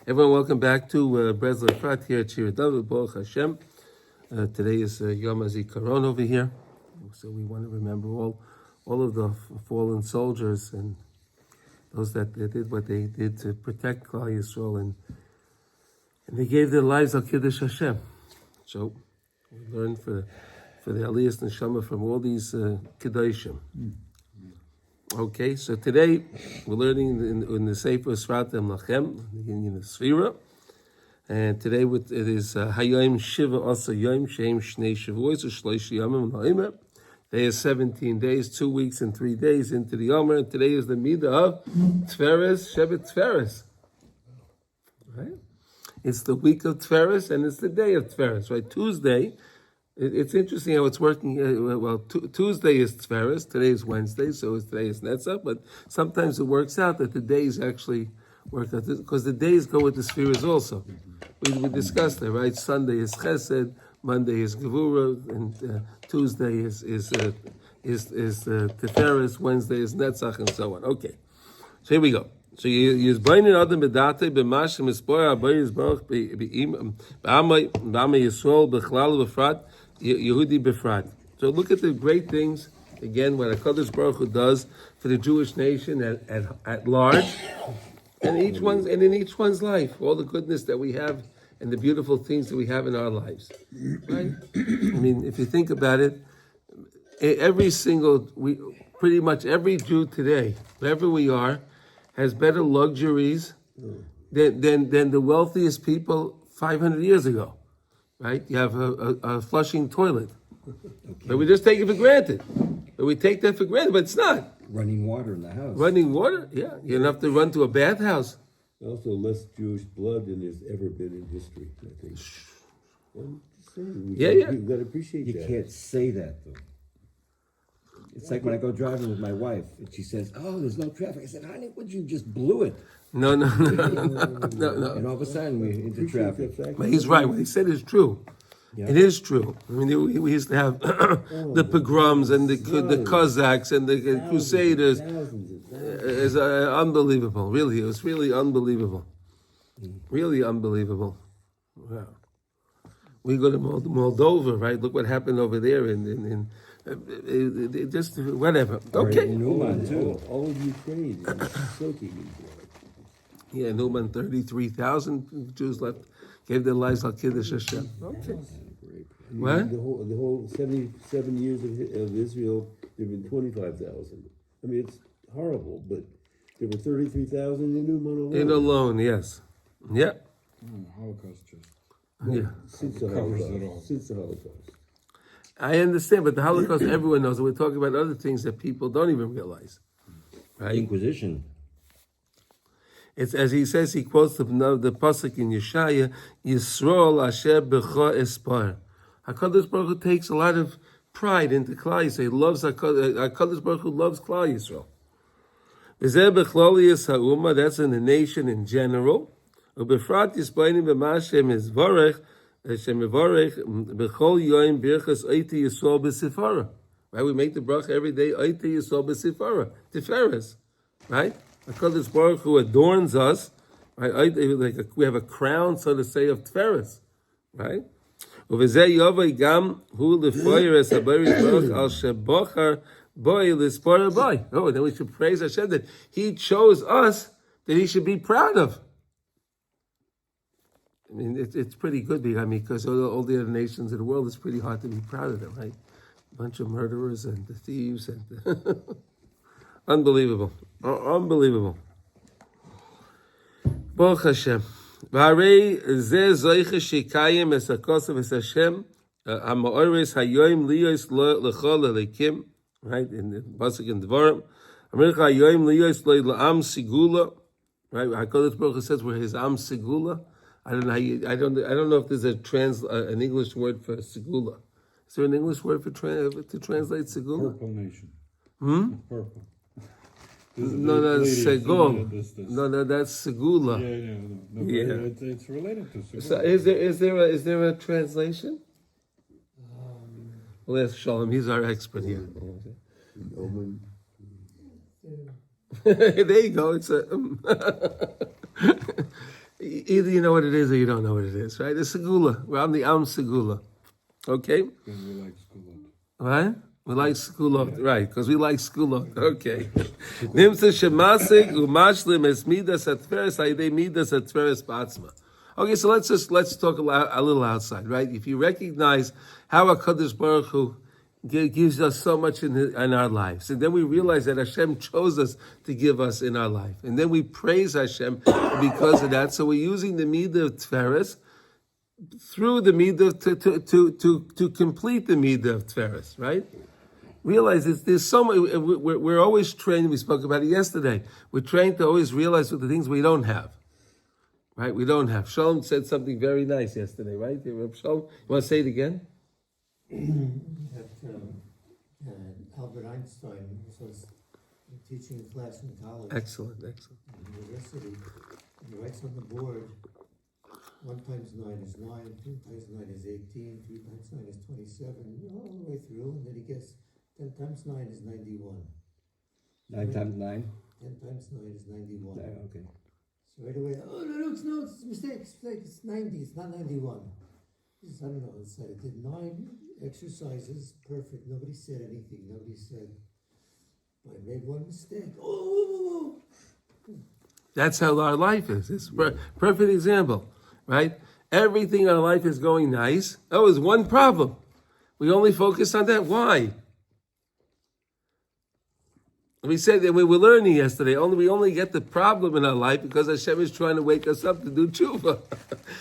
Everyone, welcome back to Breslov Efrat here at Shir David Baruch Hashem. Today is Yom HaZikaron over here, so we want to remember all of the fallen soldiers and those that they did what they did to protect Klal Yisrael, and they gave their lives al Kiddush Hashem. So we learn for the Aliyas Neshama from all these Kedoshim. Okay, so today we're learning in the Sefer Srat Lachem, in the Sefira, and today it is Hayom Shiva Asa Yom Shem Shnei Shavuot Shlosh Yomim La'imer. Today is 17 days, 2 weeks and 3 days into the Omer, and today is the Midah of Tferes, Shevet Tferes. Right? It's the week of Tferes and it's the day of Tferes, right? Tuesday. It's interesting how it's working. Tuesday is Tferes, today is Wednesday, so today is Netzach, but sometimes it works out that the days actually work out, because the days go with the Sefirahs also. We discussed that, right? Sunday is Chesed, Monday is Gevurah, and Tuesday is Tiferes, Wednesday is Netzach, and so on. Okay, so here we go. So you bring Adam bedate b'mash mispoya abayis baruch b'im b'amay Yisrael b'chlal b'frat Yehudi b'frat. So look at the great things again what HaKadosh Baruch Hu does for the Jewish nation at large, and in each one's life, all the goodness that we have and the beautiful things that we have in our lives. Right? I mean, if you think about it, pretty much every Jew today, wherever we are, has better luxuries than the wealthiest people 500 years ago, right? You have a flushing toilet. Okay. But we just take it for granted. But we take that for granted, but it's not. Running water in the house. Running water? Yeah. You don't have to run to a bathhouse. Also, less Jewish blood than there's ever been in history, I think. Well, You've got to appreciate that. You can't say that, though. It's like when I go driving with my wife, and she says, "Oh, there's no traffic." I said, "Honey, what, you just blew it." No. And all of a sudden, we're into traffic. But he's right. What he said is true. Yeah. It is true. I mean, we used to have the pogroms and the Cossacks and the Crusaders. It's unbelievable. Really, it was really unbelievable. Really unbelievable. Wow. We go to Moldova, right? Look what happened over there in just whatever. Okay. Numan too. All of Ukraine is soaking in blood. Yeah, Numan, 33,000 Jews left, gave their lives al Kiddush Hashem. Okay. What? The whole 77 years of Israel, there have been 25,000. I mean, it's horrible, but there were 33,000 in Numan alone. Alone, yes. Yeah. Holocaust just. Yeah. Since the Holocaust. I understand, but the Holocaust, everyone knows. We're talking about other things that people don't even realize. Right? Inquisition. It's as he says, he quotes the pasuk in Yeshaya, Yisrael asher b'cha espar. HaKadosh Baruch Hu takes a lot of pride into Klal Yisrael. He loves HaKadosh Baruch Hu loves Klal Yisrael. V'zeh b'chloliyas ha'umma, that's in the nation in general. U'befrat yisbainim b'mashem izvarech, right, we make the bracha every day. Oiti Yisrael b'Sefira, Tiferes, right? HaKadosh Baruch Hu adorns us, right? We have a crown, so to say, of Tiferes, right? Uvezeh yovay gam hu lefoyer es habayis baruch al shebochar boy lispora boy. Oh, then we should praise Hashem that He chose us that He should be proud of. I mean, it's pretty good, because all the other nations of the world, it's pretty hard to be proud of them, right? A bunch of murderers and the thieves and unbelievable, unbelievable. Baruch Hashem. V'harei zeh zoiche shekayim es hakosav es Hashem ha'ma'ores hayoim liyos l'chol l'leikim, right? In the pasuk in Devarim, Amrich hayoim liyos l'am sigula, right? HaKadosh Baruch Hu says we're His am sigula. I don't know if there's an English word for segula. Is there an English word to translate segula? Purple nation. Purple. No, that's segul. No, that's segula. Yeah. It's related to segula. So is there a translation? We'll ask Shalom. He's our expert here. There you go. It's a. Either you know what it is or you don't know what it is, right? It's segula. We're on the Am segula. Okay? Because we like school. Right? We like skulot, right? Because we like skulot. Okay. Nimtza shemasig umashlim es midas atferes ayidei midas atferes batzma. Okay, so let's talk a little outside, right? If you recognize how HaKadosh Baruch Hu gives us so much in our lives, and then we realize that Hashem chose us to give us in our life, and then we praise Hashem because of that. So we're using the midah of Tferes through the midah to complete the midah of Tferes, right? Realize there's so much. We're always trained. We spoke about it yesterday. We're trained to always realize what the things we don't have. Right? We don't have. Shalom said something very nice yesterday, right? Shalom, you want to say it again? That Albert Einstein was teaching a class in college. Excellent. In university. And he writes on the board, 1 times 9 is 9, 2 times 9 is 18, 3 times 9 is 27, all the way through, and then he gets 10 times 9 is 91. 9 times 9? 10 times 9 is 91. Yeah, okay. So right away, no, it's a mistake, it's 90, it's not 91. He says, I don't know, I did 9 exercises, perfect, nobody said anything, nobody said, I made one mistake. Oh. That's how our life is. It's a perfect example, right? Everything in our life is going nice. Oh, there's one problem. We only focus on that. Why? We said that we were learning yesterday. We only get the problem in our life because Hashem is trying to wake us up to do tshuva.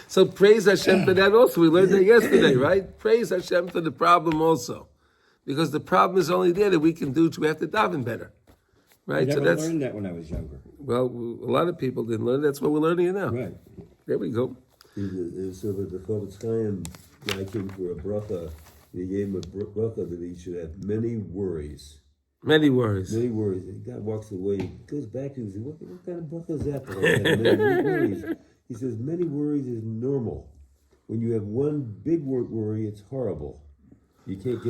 So praise Hashem for that also. We learned that yesterday, right? Praise Hashem for the problem also, because the problem is only there that we can do. We have to daven better, right? I So never learned that when I was younger. well, a lot of people didn't learn. That's what we're learning it now. Right. There we go. So that the Chavetz Chaim guy came for a bracha. He gave him a bracha that he should have many worries. Many worries. Many worries. The guy walks away, he goes back to him and says, what kind of bracha is that? Many worries. He says, many worries is normal. When you have one big worry, it's horrible. You can't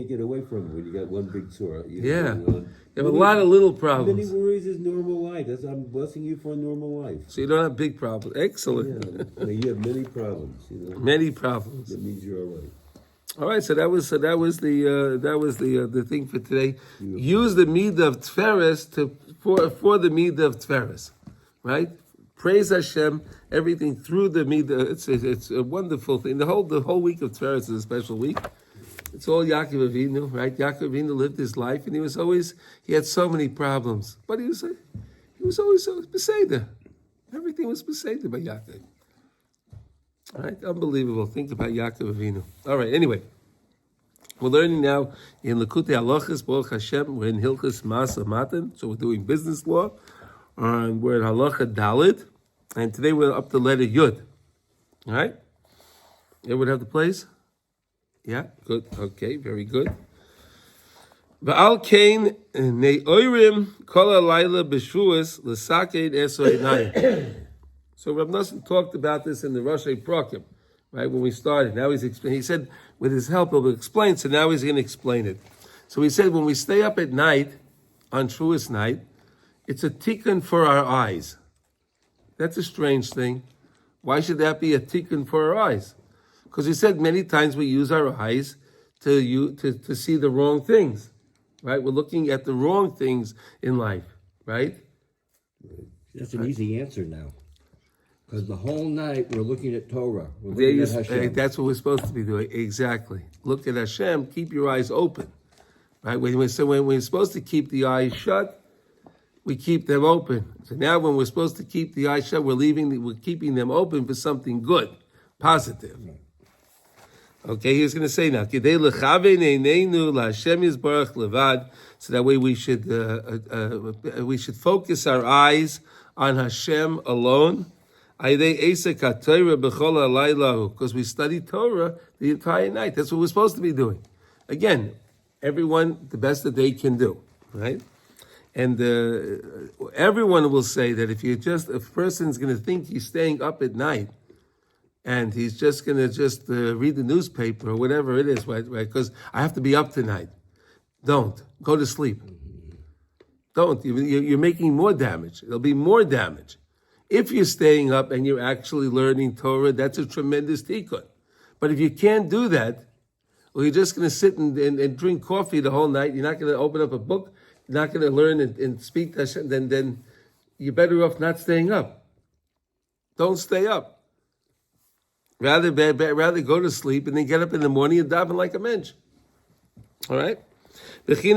get away from it when you got one big tzora. You have a lot of little problems. Many worries is normal life. I'm blessing you for a normal life. So you don't have big problems. Excellent. Yeah, you have many problems. Many problems. That means you're all right. All right, so that was the thing for today. Use the midah of Tferes for the midah of Tferes, right? Praise Hashem, everything through the midah. It's a wonderful thing. The whole week of Tferes is a special week. It's all Yaakov Avinu, right? Yaakov Avinu lived his life, and he had so many problems, but he was always so beseder. Everything was beseder by Yaakov. All right, unbelievable. Think about Yaakov Avinu. All right, anyway, we're learning now in Likutey Halachos, Baruch Hashem. We're in Hilchos Masa Matan, so we're doing business law. And we're in Halacha Dalid, and today we're up to letter Yud. All right? Everyone have the place? Yeah, good. Okay, very good. Va'al kain ne'oirim kol halayla b'shuas l'saked esrei nayim. So Rav Nosson talked about this in the Rosh Prakim, right, when we started. Now he said, with his help, he'll explain, so now he's going to explain it. So he said, when we stay up at night, on Shavuos night, it's a tikkun for our eyes. That's a strange thing. Why should that be a tikkun for our eyes? Because he said many times we use our eyes to see the wrong things, right? We're looking at the wrong things in life, right? That's an easy answer now. Because the whole night we're looking at Torah. We're looking at Hashem. That's what we're supposed to be doing. Exactly. Look at Hashem. Keep your eyes open. Right? When we're supposed to keep the eyes shut, we keep them open. So now when we're supposed to keep the eyes shut, we're keeping them open for something good, positive. Okay, he's going to say now, so that way we should focus our eyes on Hashem alone. Because we study Torah the entire night. That's what we're supposed to be doing. Again, everyone the best that they can do, right? And everyone will say that if a person's going to think he's staying up at night and he's just going to read the newspaper or whatever it is, right? Because I have to be up tonight. Don't. Go to sleep. Don't. You're making more damage. There'll be more damage. If you're staying up and you're actually learning Torah, that's a tremendous tikkun. But if you can't do that, or you're just going to sit and drink coffee the whole night, you're not going to open up a book, you're not going to learn and speak to Hashem, then you're better off not staying up. Don't stay up. Rather go to sleep and then get up in the morning and daven like a mensch. All right? That's the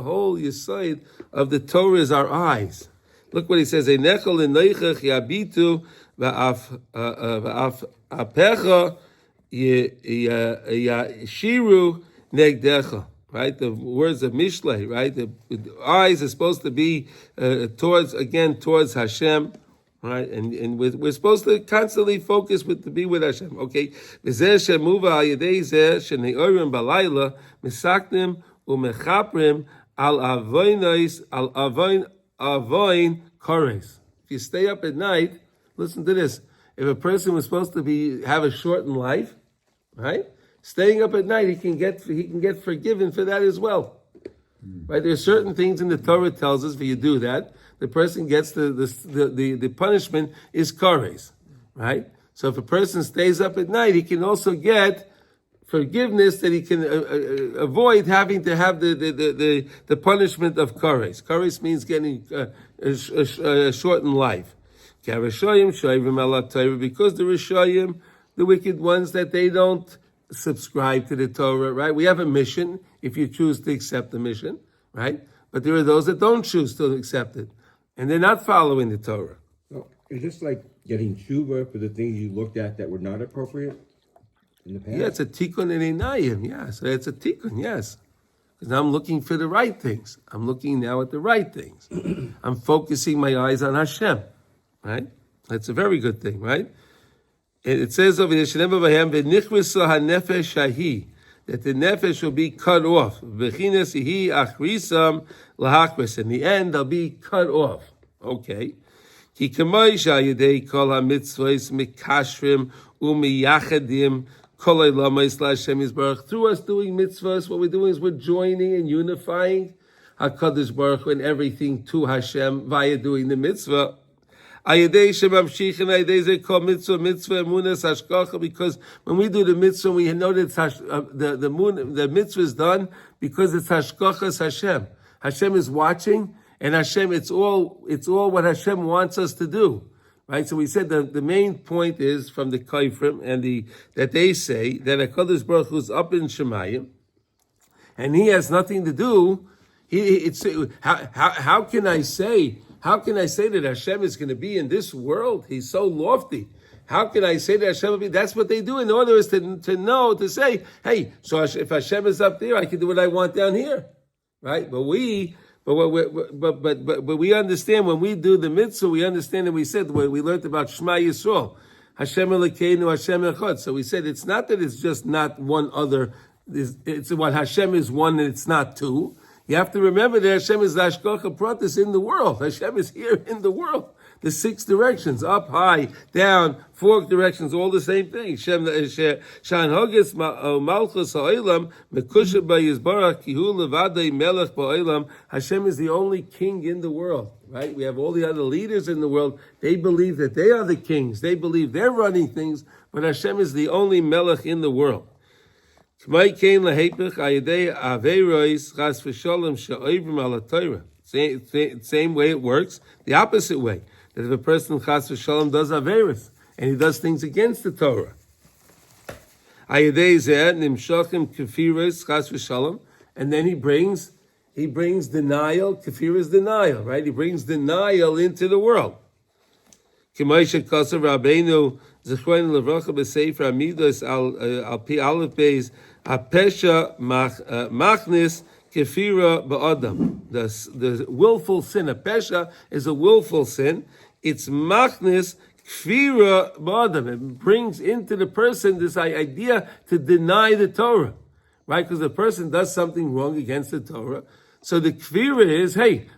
whole yisoid of the Torah is our eyes. Look what he says. Right, the words of Mishlei, right? The eyes are supposed to be towards Hashem, right? And we're supposed to constantly focus to be with Hashem. Okay, if you stay up at night, listen to this. If a person was supposed to have a shortened life, right? Staying up at night, he can get forgiven for that as well. Right? There are certain things in the Torah tells us if you do that, the person gets the punishment is kares. Right? So if a person stays up at night, he can also get forgiveness that he can avoid having to have the punishment of kares. Kares means getting a shortened life. Because the Rishayim, the wicked ones, that they don't subscribe to the Torah, right? We have a mission if you choose to accept the mission, right? But there are those that don't choose to accept it, and they're not following the Torah. So is this like getting tshuva for the things you looked at that were not appropriate in the past? Yeah, it's a tikkun and einayim, yes. It's a tikkun, yes. Because I'm looking for the right things. I'm looking now at the right things. I'm focusing my eyes on Hashem, right? That's a very good thing, right? It says over here, that the nefesh will be cut off. In the end, they'll be cut off. Okay. Through us doing mitzvahs, what we're doing is we're joining and unifying HaKadosh Baruch Hu and everything to Hashem via doing the mitzvah. Because when we do the mitzvah, we know that the mitzvah is done because it's hashkachas Hashem. Hashem is watching, and Hashem, it's all what Hashem wants us to do. Right? So we said the main point is from the Kaifrim and that they say that HaKadosh Baruch Hu is up in Shemayim, and he has nothing to do. How can I say that Hashem is going to be in this world? He's so lofty. How can I say that Hashem will be? That's what they do in order is to say, hey, so if Hashem is up there, I can do what I want down here, right? But we understand when we do the mitzvah, we understand, and we said when we learned about Shema Yisrael, Hashem Elokeinu, Hashem Echad. So we said it's not that it's just not one other. It's what Hashem is one and it's not two. You have to remember that Hashem is the Hashgacha Pratis in the world. Hashem is here in the world. The 6 directions, up, high, down, 4 directions, all the same thing. Hashem is the only king in the world, right? We have all the other leaders in the world. They believe that they are the kings. They believe they're running things, but Hashem is the only melech in the world. Same way it works, the opposite way. That if a person chas v'shalom does averis and he does things against the Torah, and then he brings denial. Kafir is denial, right? He brings denial into the world. Zechron levracha b'sefer amidos al pi aleph beis hapesha machnis kefira ba'adam. The willful sin, a pesha is a willful sin. It's machnis kefira ba'adam. It brings into the person this idea to deny the Torah, right? Because the person does something wrong against the Torah. So the kefira is, hey,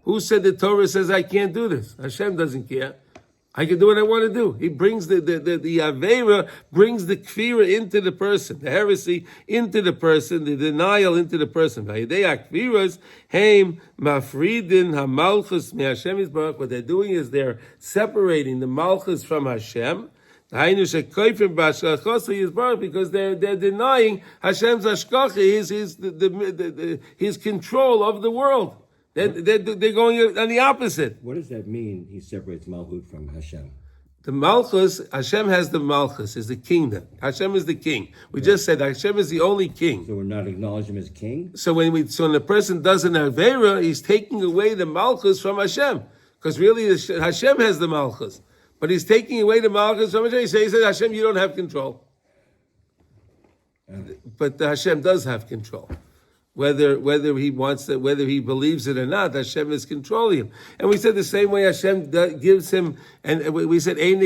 who said the Torah says I can't do this? Hashem doesn't care. I can do what I want to do. He brings the Avera, brings the Kfira into the person, the heresy into the person, the denial into the person. What they're doing is they're separating the Malchus from Hashem. Because they're denying Hashem's ashkacha, his control of the world. They're going on the opposite. What does that mean? He separates Malchut from Hashem. The Malchus, Hashem has the Malchus, is the kingdom. Hashem is the king. We just said Hashem is the only king. So we're not acknowledging him as king? So when a person does an Avera, he's taking away the Malchus from Hashem. Because really Hashem has the Malchus. But he's taking away the Malchus from Hashem. He says, Hashem, you don't have control. But Hashem does have control. Whether he wants it, whether he believes it or not, Hashem is controlling him. And we said the same way Hashem gives him, and we said Hashem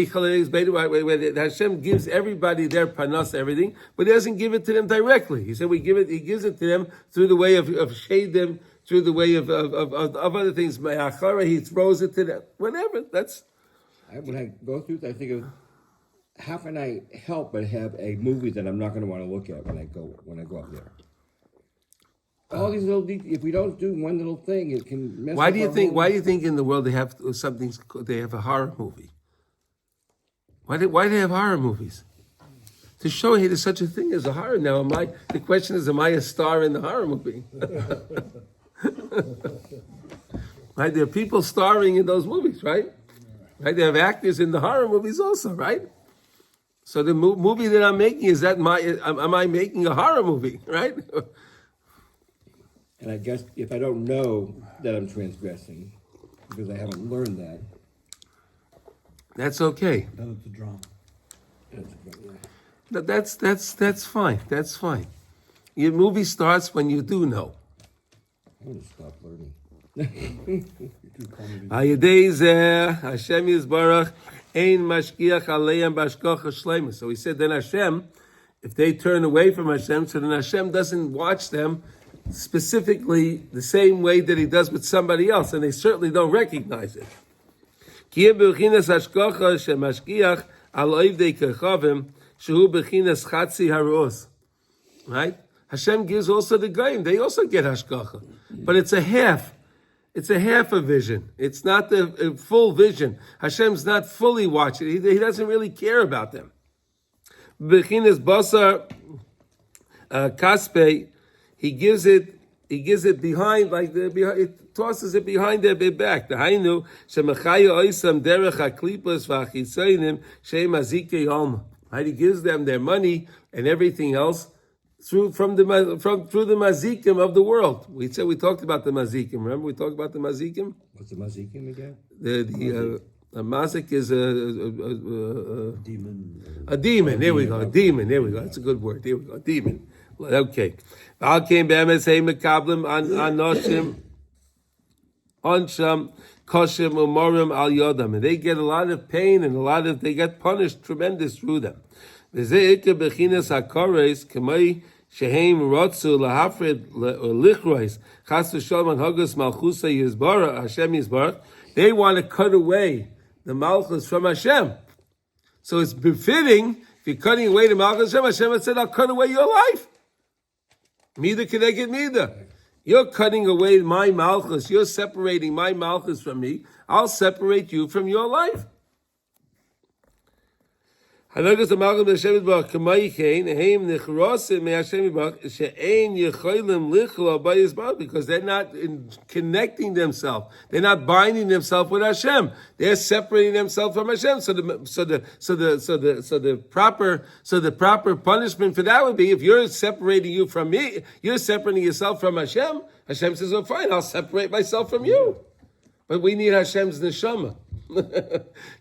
gives everybody their panas, everything, but he doesn't give it to them directly. He said he gives it to them through the way of shadim, through the way of other things. He throws it to them. Whatever. When I go through this, I think of how can I help but have a movie that I'm not going to want to look at when I go up there. All these little details. If we don't do one little thing, it can mess. Why do you think in the world they have something? They have a horror movie. Why do they have horror movies? To show, hey, there's such a thing as a horror. Now, the question is, am I a star in the horror movie? Right? There are people starring in those movies, right? Right? They have actors in the horror movies also, right? So the movie that I'm making am I making a horror movie, right? And I guess if I don't know that I'm transgressing, because I haven't learned that, that's okay. Then it's a drama. That's fine. That's fine. Your movie starts when you do know. I'm going to stop learning. Hashem Yisbarach ein mashkiach aleim b'ashkocha shleima. So he said, then Hashem, if they turn away from Hashem, so then Hashem doesn't watch them specifically the same way that he does with somebody else, and they certainly don't recognize it. Ki b'chinas hashkocha shemashkiach al oivdei kechavim shehu b'chinas chatzi haros. Right? Hashem gives also the goyim; they also get hashkocha, but it's a half. It's a half a vision. It's not the full vision. Hashem's not fully watching. He doesn't really care about them. B'chinas basar kaspe. He gives it behind, it tosses it behind their back. The Hainu shemachaya oisam derech haklipas v'achisayim sheim azikei alma. Right? He gives them their money and everything else through the mazikim of the world. We talked about the mazikim. Remember we talked about the mazikim. What's the mazikim again? A mazik is a Demon. A demon. There we go. A demon. There we go. That's a good word. There we go. A demon. Okay. Al came be'emes hey mekablim anoshim onsham koshim umorim al yodam, and they get a lot of pain and they get punished tremendous through them. V'ze'ikah bechinas hakores k'may shehem rotzu lahafred lichrois chas v'shalom hagos malchusa yizbarach Hashem yizbarach. They want to cut away the malchus from Hashem. So it's befitting if you're cutting away the malchus from Hashem. Hashem said, "I'll cut away your life." Neither can I get neither. You're cutting away my malchus. You're separating my malchus from me. I'll separate you from your life. Because they're not connecting themselves. They're not binding themselves with Hashem. They're separating themselves from Hashem. So the proper punishment for that would be if you're separating you from me, you're separating yourself from Hashem. Hashem says, "Oh, fine, I'll separate myself from you." But we need Hashem's neshama.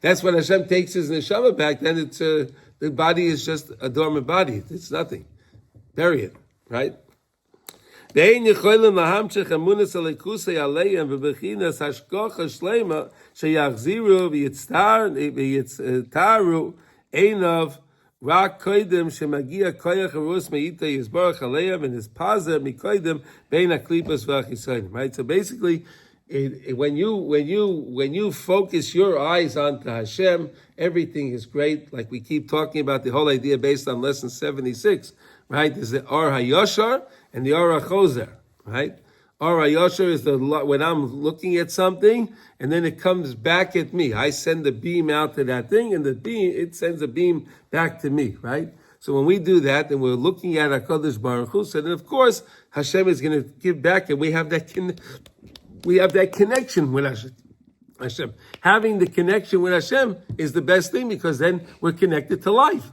That's when Hashem takes his neshama back. Then it's the body is just a dormant body. It's nothing. Bury it, right? They ain't yecholim lahamshich emunas alekusei aleim v'bechinas hashkocha shleima sheyachziru v'yitztaru einav rak koidim shemagia koyach harus meita yizbarach aleim and his pazer mikoidim bein aklipas v'achisayim. Right. So basically, when you focus your eyes onto Hashem, everything is great. Like we keep talking about the whole idea based on lesson 76, right? There's the Or HaYoshar and the Or HaChozer, right? Or HaYoshar is when I'm looking at something and then it comes back at me. I send a beam out to that thing and it sends a beam back to me, right? So when we do that and we're looking at HaKadosh Baruch Hu, so then of course Hashem is going to give back, and we have that connection with Hashem. Having the connection with Hashem is the best thing, because then we're connected to life.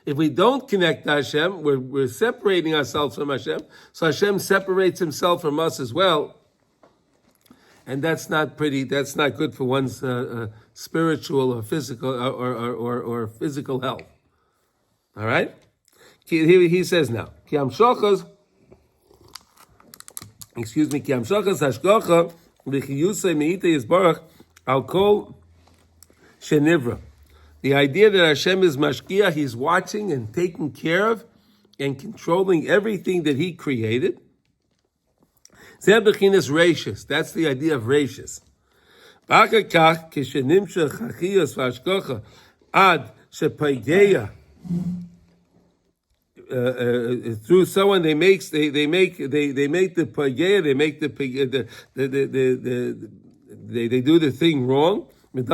If we don't connect to Hashem, we're separating ourselves from Hashem. So Hashem separates himself from us as well. And that's not good for one's spiritual or physical or physical health. All right? He says now, Ki amshochas hashgacha v'chiyusei me'itei yisbarach al kol shenivra. The idea that Hashem is mashgiach, he's watching and taking care of and controlling everything that he created. Zeh bechinas reishis. That's the idea of reishis. V'achar kach kishenimshach hachiyos v'hashgacha ad shepaigeya. Through someone they make the pageya, they do the thing wrong. That's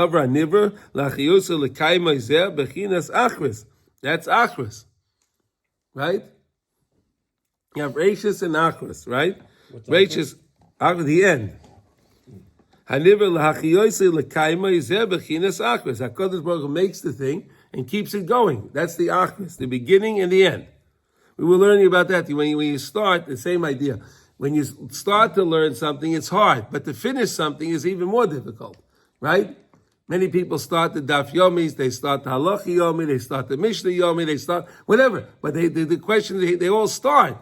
achris, right? You have rachis and achris, right? Rachis, the end. HaKadosh Baruch Hu makes the thing and keeps it going. That's the achris, the beginning and the end. We were learning about that. When you start, the same idea. When you start to learn something, it's hard. But to finish something is even more difficult, right? Many people start the Daf Yomis, they start the Halachi Yomi, they start the Mishnah Yomi, they start whatever. But the question, they all start.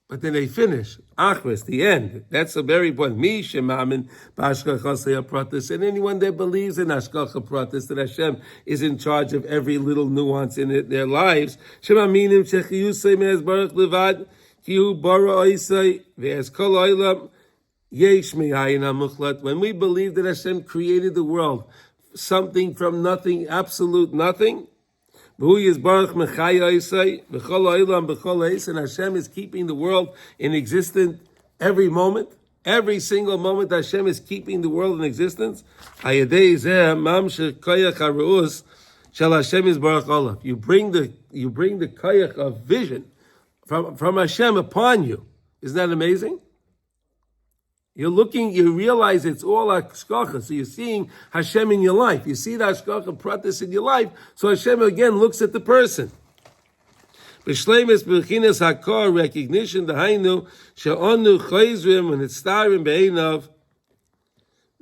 But then they finish. Achris, the end. That's a very important. Mi shemamin b'ashgacha pratis. And anyone that believes in Ashgacha pratis, that Hashem is in charge of every little nuance in their lives. Shemaminim shechiyusei me'ez baruch levad, ki hu bara oisei, ve'ez kol oilam, yesh me'ayin ha'muchlat. When we believe that Hashem created the world, something from nothing, absolute nothing, and Hashem is keeping the world in existence every moment. Every single moment Hashem is keeping the world in existence. You bring the koyach of vision from Hashem upon you. Isn't that amazing? You realize it's all hashgacha. So you're seeing Hashem in your life. You see the hashgacha pratis in your life. So Hashem again looks at the person. B'shleimus b'chinas hakor, recognition, dahainu, she'onu choizrim, and it's starim be'einav,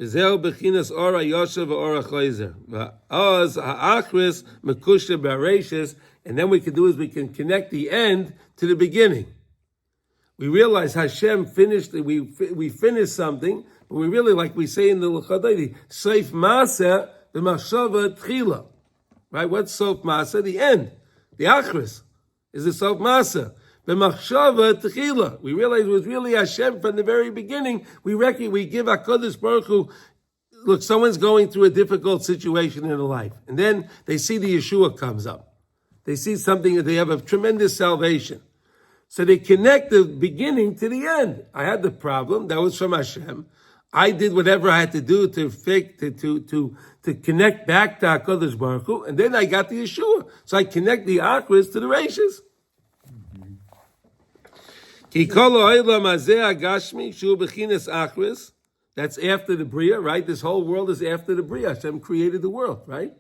v'zeu b'chinas ora yoshev v'ora choizer. V'az ha'achris mekusha b'areishis, and then we can connect the end to the beginning. We realize Hashem finished, we finished something, but we really, like we say in the Likutey, Sof Maaseh b'machshava tchila. Right? What's Sof Maaseh? The end. The achris is the Sof Maaseh. B'machshava tchila. We realize it was really Hashem from the very beginning. We give HaKadosh Baruch Hu, look, someone's going through a difficult situation in their life, and then they see the Yeshua comes up. They see something that they have a tremendous salvation. So they connect the beginning to the end. I had the problem, that was from Hashem. I did whatever I had to do to connect back to HaKadosh Baruch Hu, and then I got the Yeshua. So I connect the Achris to the Reishis. Ki kol ha'olam hazeh hagashmi shu b'chinas Achris. That's after the Bria, right? This whole world is after the Bria. Hashem created the world, right?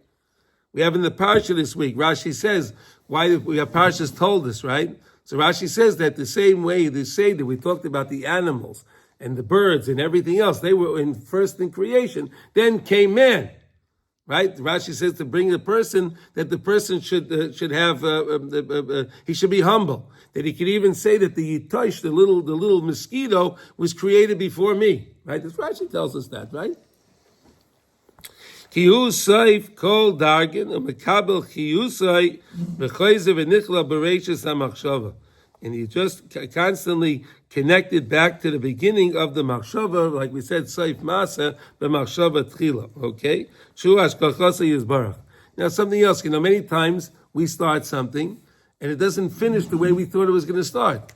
We have in the Parsha this week, Rashi says, why we have Parshas told us, right? So Rashi says that the same way they say that we talked about the animals and the birds and everything else, they were first in creation. Then came man, right? Rashi says to bring the person, that the person should have, he should be humble. That he could even say that the yitosh, the little mosquito, was created before me, right? This Rashi tells us that, right? Kihu Saif Kol Dargin, a Mekabel Chiyusai, Bechoize V'Nichla Bereshis HaMachshava. and you just constantly connected back to the beginning of the machshava, like we said, Seif Masa, the machshava tchila, okay? Shu hashkachasa yizbarach. Now something else, many times we start something, and it doesn't finish the way we thought it was going to start,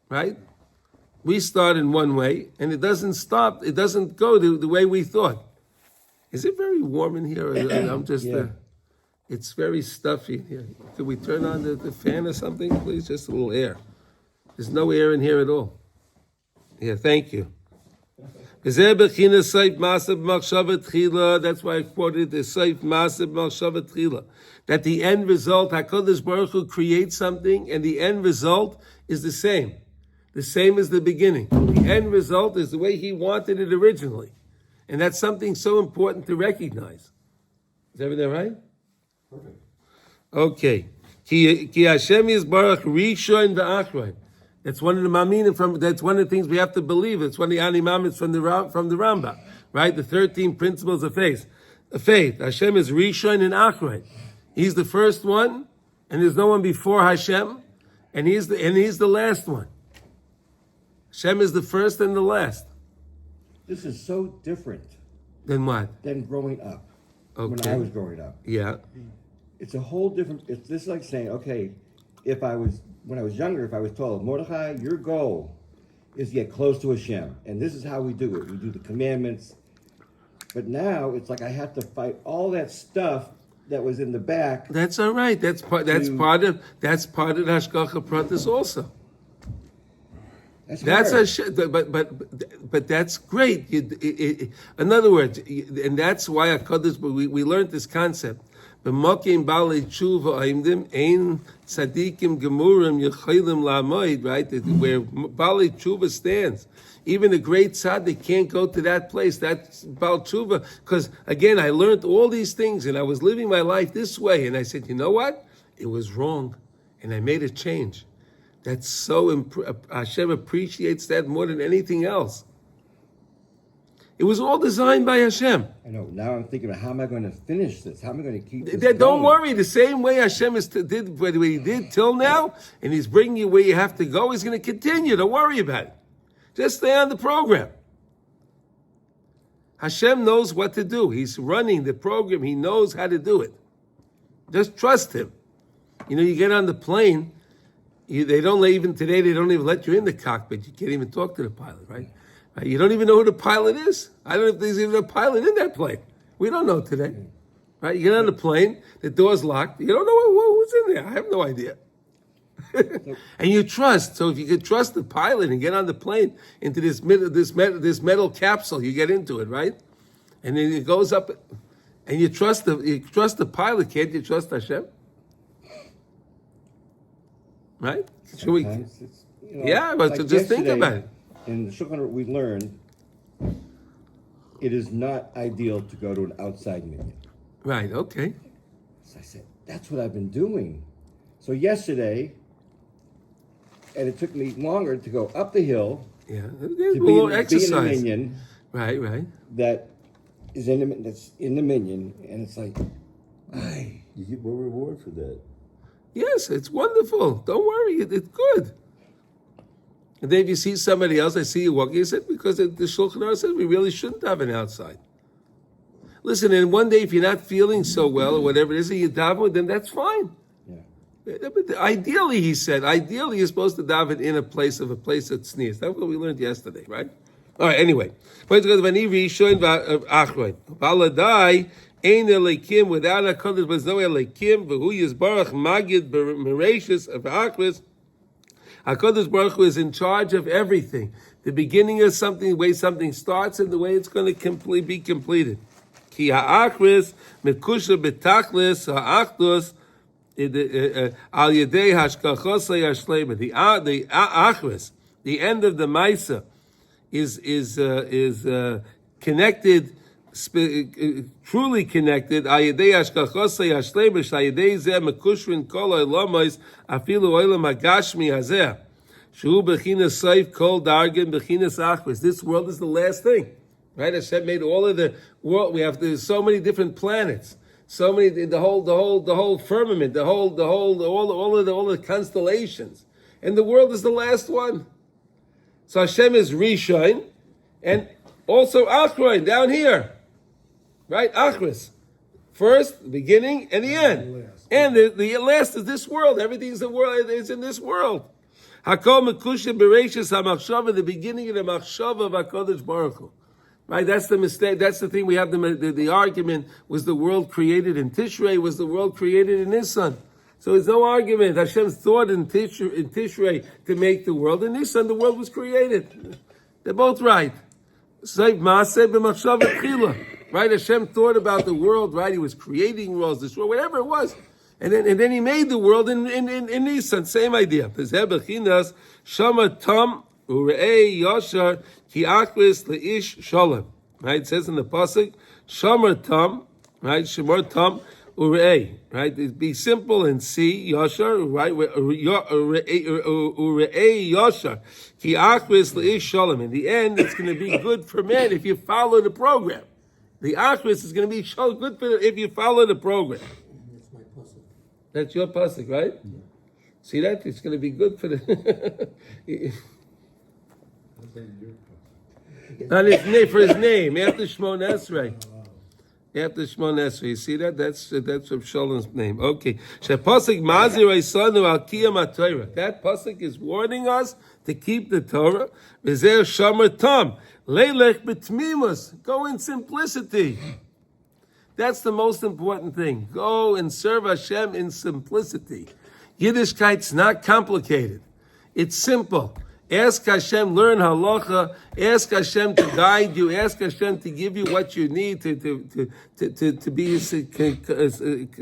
right? We start in one way, and it doesn't stop, it doesn't go the way we thought. Is it very warm in here? I'm just... Yeah. It's very stuffy in here. Could we turn on the fan or something, please? Just a little air. There's no air in here at all. Yeah, thank you. That's why I quoted the Seif Masib Machshava Tchila. That the end result, HaKadosh Baruch Hu creates something, and the end result is the same. The same as the beginning. The end result is the way He wanted it originally. And that's something so important to recognize. Is everything right? Perfect. Okay. Ki Hashem Yisbarach Rishon v'Achron. That's one of the maminim that's one of the things we have to believe. It's one of the animamits from the Rambam, right? The 13 principles of faith. Hashem is Rishon and Achron. He's the first one, and there's no one before Hashem, and he's the last one. Hashem is the first and the last. This is so different Then what? than growing up. When Okay. I was growing up. Yeah. It's a whole different, it's just like saying, okay, when I was younger, if I was told, Mordechai, your goal is to get close to Hashem. And this is how we do it. We do the commandments. But now it's like I have to fight all that stuff that was in the back. That's all right. That's part of the Hashgacha Pratis also. That's hard. But that's great. In other words, and that's why we learned this concept. B'mokim balei tshuva aimdim ein tzadikim gemurim yechilim la'amoid, right? Where balei tshuva stands, even a great tzaddik can't go to that place. That's bal tshuva, because again, I learned all these things, and I was living my life this way, and I said, you know what? It was wrong, and I made a change. That's so Hashem appreciates that more than anything else. It was all designed by Hashem. I know. Now I'm thinking about how am I going to finish this? How am I going to keep this Don't going? worry. The same way Hashem did what He did till now, and He's bringing you where you have to go, He's going to continue. Don't worry about it. Just stay on the program. Hashem knows what to do. He's running the program. He knows how to do it. Just trust Him. You get on the plane. They don't even let you in the cockpit. You can't even talk to the pilot, right? You don't even know who the pilot is. I don't know if there's even a pilot in that plane. We don't know today, right? You get on the plane, the door's locked. You don't know who's in there. I have no idea. And you trust. So if you could trust the pilot and get on the plane into this metal capsule, you get into it, right? And then it goes up, and you trust the pilot. Can't you trust Hashem? Right? Should we? Sometimes it's, Yeah, but like just think yesterday, about it. In the Shulchan Aruch we learned it is not ideal to go to an outside minyan. Right, okay. So I said, that's what I've been doing. So yesterday, and it took me longer to go up the hill Yeah, to a little be in a exercise. minyan Right. that is that's in the minyan, and it's like, ay. You get more reward for that. Yes, it's wonderful. Don't worry, it's good. And then if you see somebody else, I see you walking, you said, because the Shulchan Aruch says we really shouldn't have an outside. Listen, and one day if you're not feeling so well or whatever it is, and you daven, then that's fine. Yeah. But ideally, he said, you're supposed to daven in a place that's near. That's what we learned yesterday, right? All right, anyway. Ein Elikim, without HaKadosh, there's no Elikim, v'hu Yisbarach Magid Mereshis of Achris. HaKadosh Baruch Hu is in charge of everything. The beginning of something, the way something starts, and the way it's going to be completed. Ki ha'achris, mekusha betachlis, ha'achdus, al yedei hashkachos ha'yashlema. The achris, the end of the Maisa, is connected, truly connected. Ayedei hashkachos ha'yashlema, shayedei zeh mekushrin kol ha'olamos, afilu olam ha'gashmi hazeh. Shu bechinas seif kol dargin bechinas achris. This world is the last thing, right? Hashem made all of the world. There's so many different planets, so many, the whole firmament, all the constellations, and the world is the last one. So Hashem is Rishon, and also Achron, down here. Right? Achris. First, the beginning, and the end. And the last is this world. Everything's the world is in this world. Hakol Mekusha Bereshis HaMachshava, the beginning of the Machshava of HaKadosh Baruch Hu. Right? That's the mistake. That's the thing we have. The argument, was the world created in Tishrei? Was the world created in Nisan? So there's no argument. Hashem's thought in Tishrei to make the world. In Nisan, the world was created. They're both right. Right? Hashem thought about the world, right? He was creating worlds, destroy, whatever it was. And then he made the world in Nisan. Same idea. Shama Tom Urei Yashar Ki Akris Leish Shalom. Right? It says in the pasuk, Shama Tom, right? Shemar Tom Urei. Right? It'd be simple and see Yashar, right? Urei Yashar Ki Akris Leish Shalom. In the end, it's going to be good for men if you follow the program. The Akris is going to be good for if you follow the program. That's my puzzle. That's your pasuk, right? Yeah. See that? It's going to be good for the. Not his name, for his name, after Shmon Esrei. After Shmon Esrei, you see that? That's Reb Shalom's name. Okay. Shepasuk Mazir Eisanu Al Kiyam HaTorah. That pasuk is warning us to keep the Torah. V'zer Shomer Tom. Leilech B'tmimus. Go in simplicity. That's the most important thing. Go and serve Hashem in simplicity. Yiddishkeit's not complicated. It's simple. Ask Hashem, learn halacha. Ask Hashem to guide you. Ask Hashem to give you what you need to be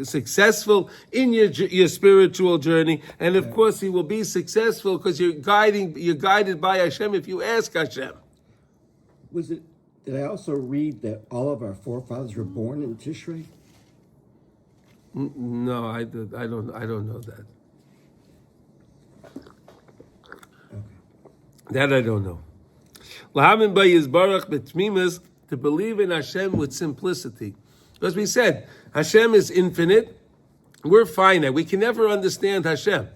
successful in your spiritual journey. And of course, He will be successful because you're guided by Hashem if you ask Hashem. Did I also read that all of our forefathers were born in Tishrei? No, I don't know that. That I don't know. Lahamin by Yisbarach betmimus, to believe in Hashem with simplicity. As we said, Hashem is infinite. We're finite. We can never understand Hashem.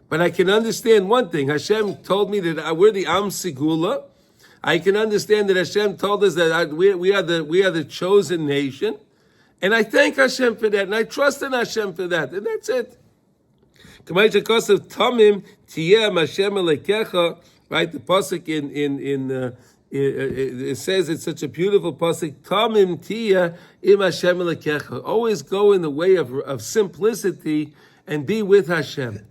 But I can understand one thing. Hashem told me that we're the Am Sigula. I can understand that Hashem told us that we are the chosen nation. And I thank Hashem for that. And I trust in Hashem for that. And that's it. Right, the pasuk it says it's such a beautiful pasuk. Tamim tiya im Hashem lekecha. Always go in the way of simplicity and be with Hashem.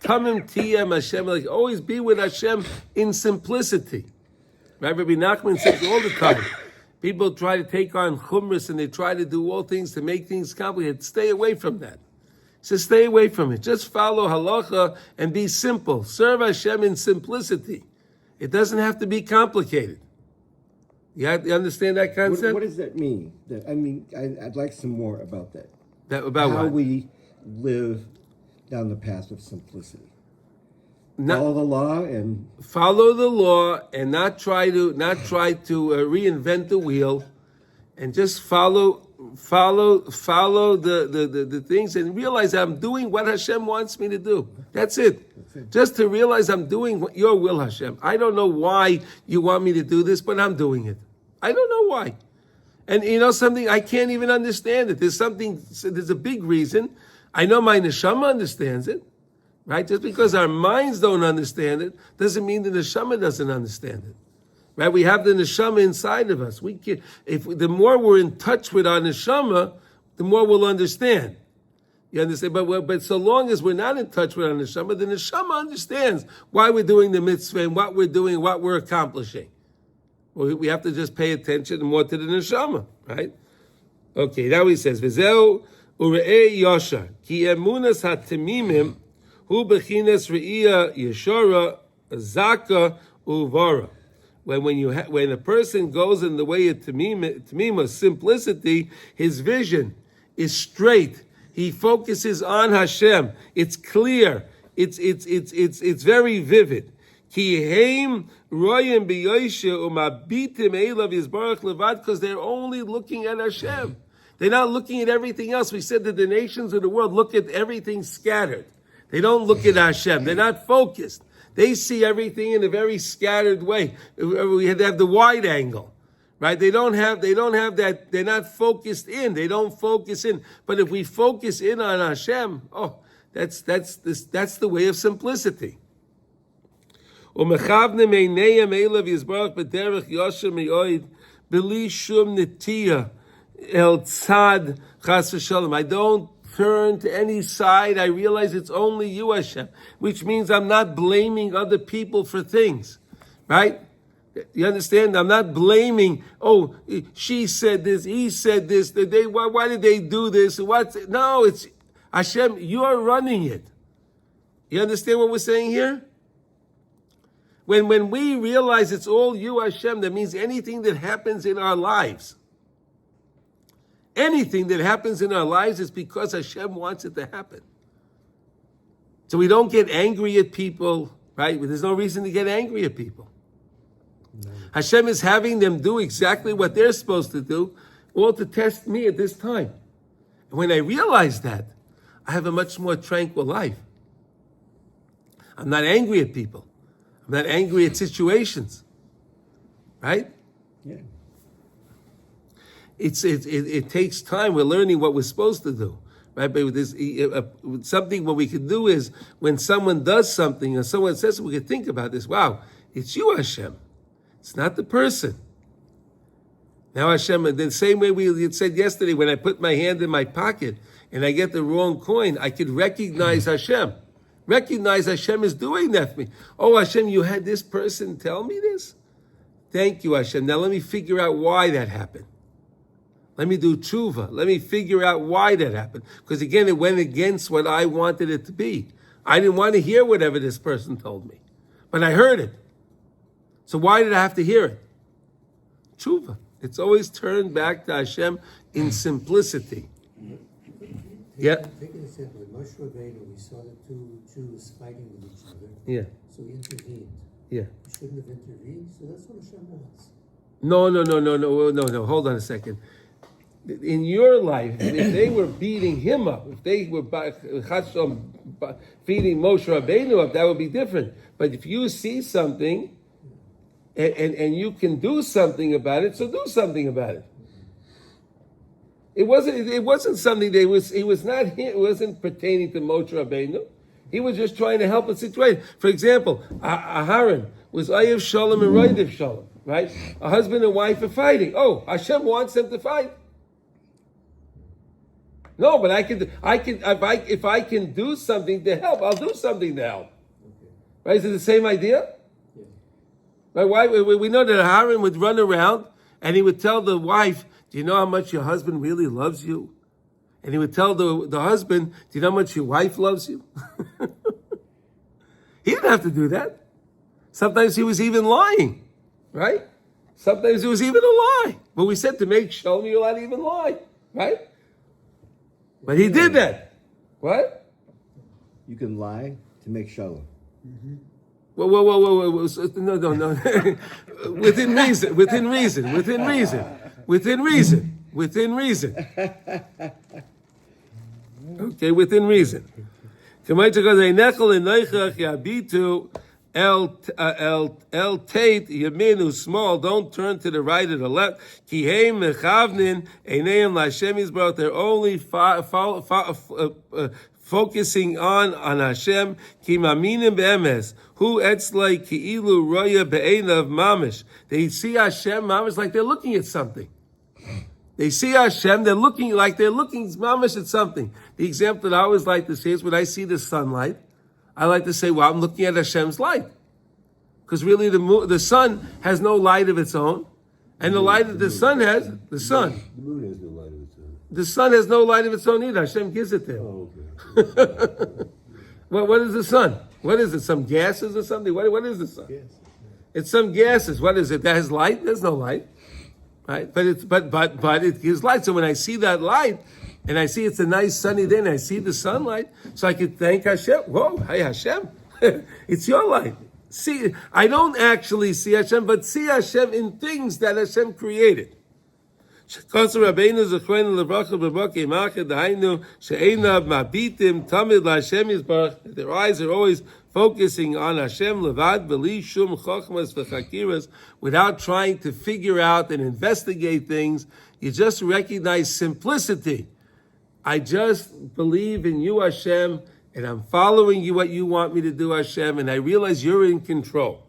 Tamim tiya im Hashem lekecha. Always be with Hashem in simplicity. Right? Rabbi Nachman says all the time. People try to take on chumras and they try to do all things to make things complicated. Stay away from that. So stay away from it. Just follow halacha and be simple. Serve Hashem in simplicity. It doesn't have to be complicated. You understand that concept? What does that mean? I'd like some more about that. About how what? We live down the path of simplicity. Follow the law and not try to reinvent the wheel, and just follow the things and realize I'm doing what Hashem wants me to do. That's it. Just to realize I'm doing your will, Hashem. I don't know why you want me to do this, but I'm doing it. I don't know why. And you know something, I can't even understand it. There's a big reason. I know my neshama understands it. Right? Just because our minds don't understand it doesn't mean the neshama doesn't understand it. Right? We have the neshama inside of us. The more we're in touch with our neshama, the more we'll understand. You understand? But so long as we're not in touch with our neshama, the neshama understands why we're doing the mitzvah and what we're doing, what we're accomplishing. Well, we have to just pay attention more to the neshama, right? Okay, now he says, "V'zeu ure'ei yashar ki emunas hatemimim hu b'chinas re'iyah yeshara zaka uvara." When a person goes in the way of tamima, simplicity, his vision is straight. He focuses on Hashem. It's clear. It's very vivid. Because they're only looking at Hashem. They're not looking at everything else. We said that the nations of the world look at everything scattered. They don't look at Hashem. They're not focused. They see everything in a very scattered way. We had to have the wide angle, right? They don't have that. They're not focused in. They don't focus in. But if we focus in on Hashem, that's the way of simplicity. Umechavne meinayim elav yizbarach b'derech yosher me'oid b'li shum netiya el tzad chas v'shalom. I don't turn to any side. I realize it's only you, Hashem, which means I'm not blaming other people for things, right? You understand? I'm not blaming, she said this, he said this, why did they do this? No, it's Hashem, you're running it. You understand what we're saying here? When we realize it's all you, Hashem, that means anything that happens in our lives, anything that happens in our lives is because Hashem wants it to happen. So we don't get angry at people, right? There's no reason to get angry at people. No. Hashem is having them do exactly what they're supposed to do, all to test me at this time. And when I realize that, I have a much more tranquil life. I'm not angry at people. I'm not angry at situations. Right? Yeah. It takes time. We're learning what we're supposed to do, right? But this, something what we can do is when someone does something or someone says something, we can think about this. Wow, it's you, Hashem. It's not the person. Now Hashem, the same way we said yesterday, when I put my hand in my pocket and I get the wrong coin, I could recognize Hashem. Recognize Hashem is doing that for me. Oh, Hashem, you had this person tell me this? Thank you, Hashem. Now let me figure out why that happened. Let me do tshuva. Let me figure out why that happened. Because again, it went against what I wanted it to be. I didn't want to hear whatever this person told me. But I heard it. So why did I have to hear it? Tshuva. It's always turned back to Hashem in simplicity. Yeah. Take an example. With Moshe Rabbeinu, we saw the two Jews fighting with each other. Yeah. So he intervened. Yeah. He shouldn't have intervened. So that's what Hashem wants. No. Hold on a second. In your life, if they were beating him up, if they were feeding Moshe Rabbeinu up, that would be different. But if you see something and you can do something about it, so do something about it. It wasn't something it wasn't pertaining to Moshe Rabbeinu. He was just trying to help a situation. For example, Aharon was Ayev Shalom and Roidev Shalom, right? A husband and wife are fighting. Oh, Hashem wants them to fight. No, but if I can do something to help, I'll do something to help. Okay. Right? Is it the same idea? Yeah. Right? Why we know that Aharon would run around and he would tell the wife, "Do you know how much your husband really loves you?" And he would tell the husband, "Do you know how much your wife loves you?" He didn't have to do that. Sometimes he was even lying, right? Sometimes it was even a lie. But we said to make shalom, you're allowed to even lie, right? But he did that. What? You can lie to make shalom. Mm-hmm. Whoa. No. Within reason. Okay, within reason. El tate yaminu small. Don't turn to the right or the left. Kiheim mechavnin eineim laHashem yisbarach. They're only focusing on Hashem. Ki maminim be'emes. Hu etzlai ki'ilu roya be'einav mamish. They see Hashem mamish like they're looking at something. They see Hashem, they're looking mamish at something. The example that I always like to say is when I see the sunlight, I like to say, well, I'm looking at Hashem's light. Because really the sun has no light of its own. And the light that the sun has, the sun. The moon has no light of its own. The sun has no light of its own either. Hashem gives it to him. Oh, okay. What is the sun? What is it? Some gases or something? What is the sun? Yes. It's some gases. What is it? That has light? There's no light. Right? But it gives light. So when I see that light, and I see it's a nice sunny day, and I see the sunlight, so I can thank Hashem. Whoa, hey Hashem, it's your light. See, I don't actually see Hashem, but see Hashem in things that Hashem created. Shekos Rabbeinu Zechreinu Levracha B'Bakei Machad Dahainu She'einav Mabitim Tamid LaHashem Yisbarach. Their eyes are always focusing on Hashem Levad B'li Shum Chochmas V'Chakiras, without trying to figure out and investigate things. You just recognize simplicity. I just believe in you, Hashem, and I'm following you what you want me to do, Hashem, and I realize you're in control.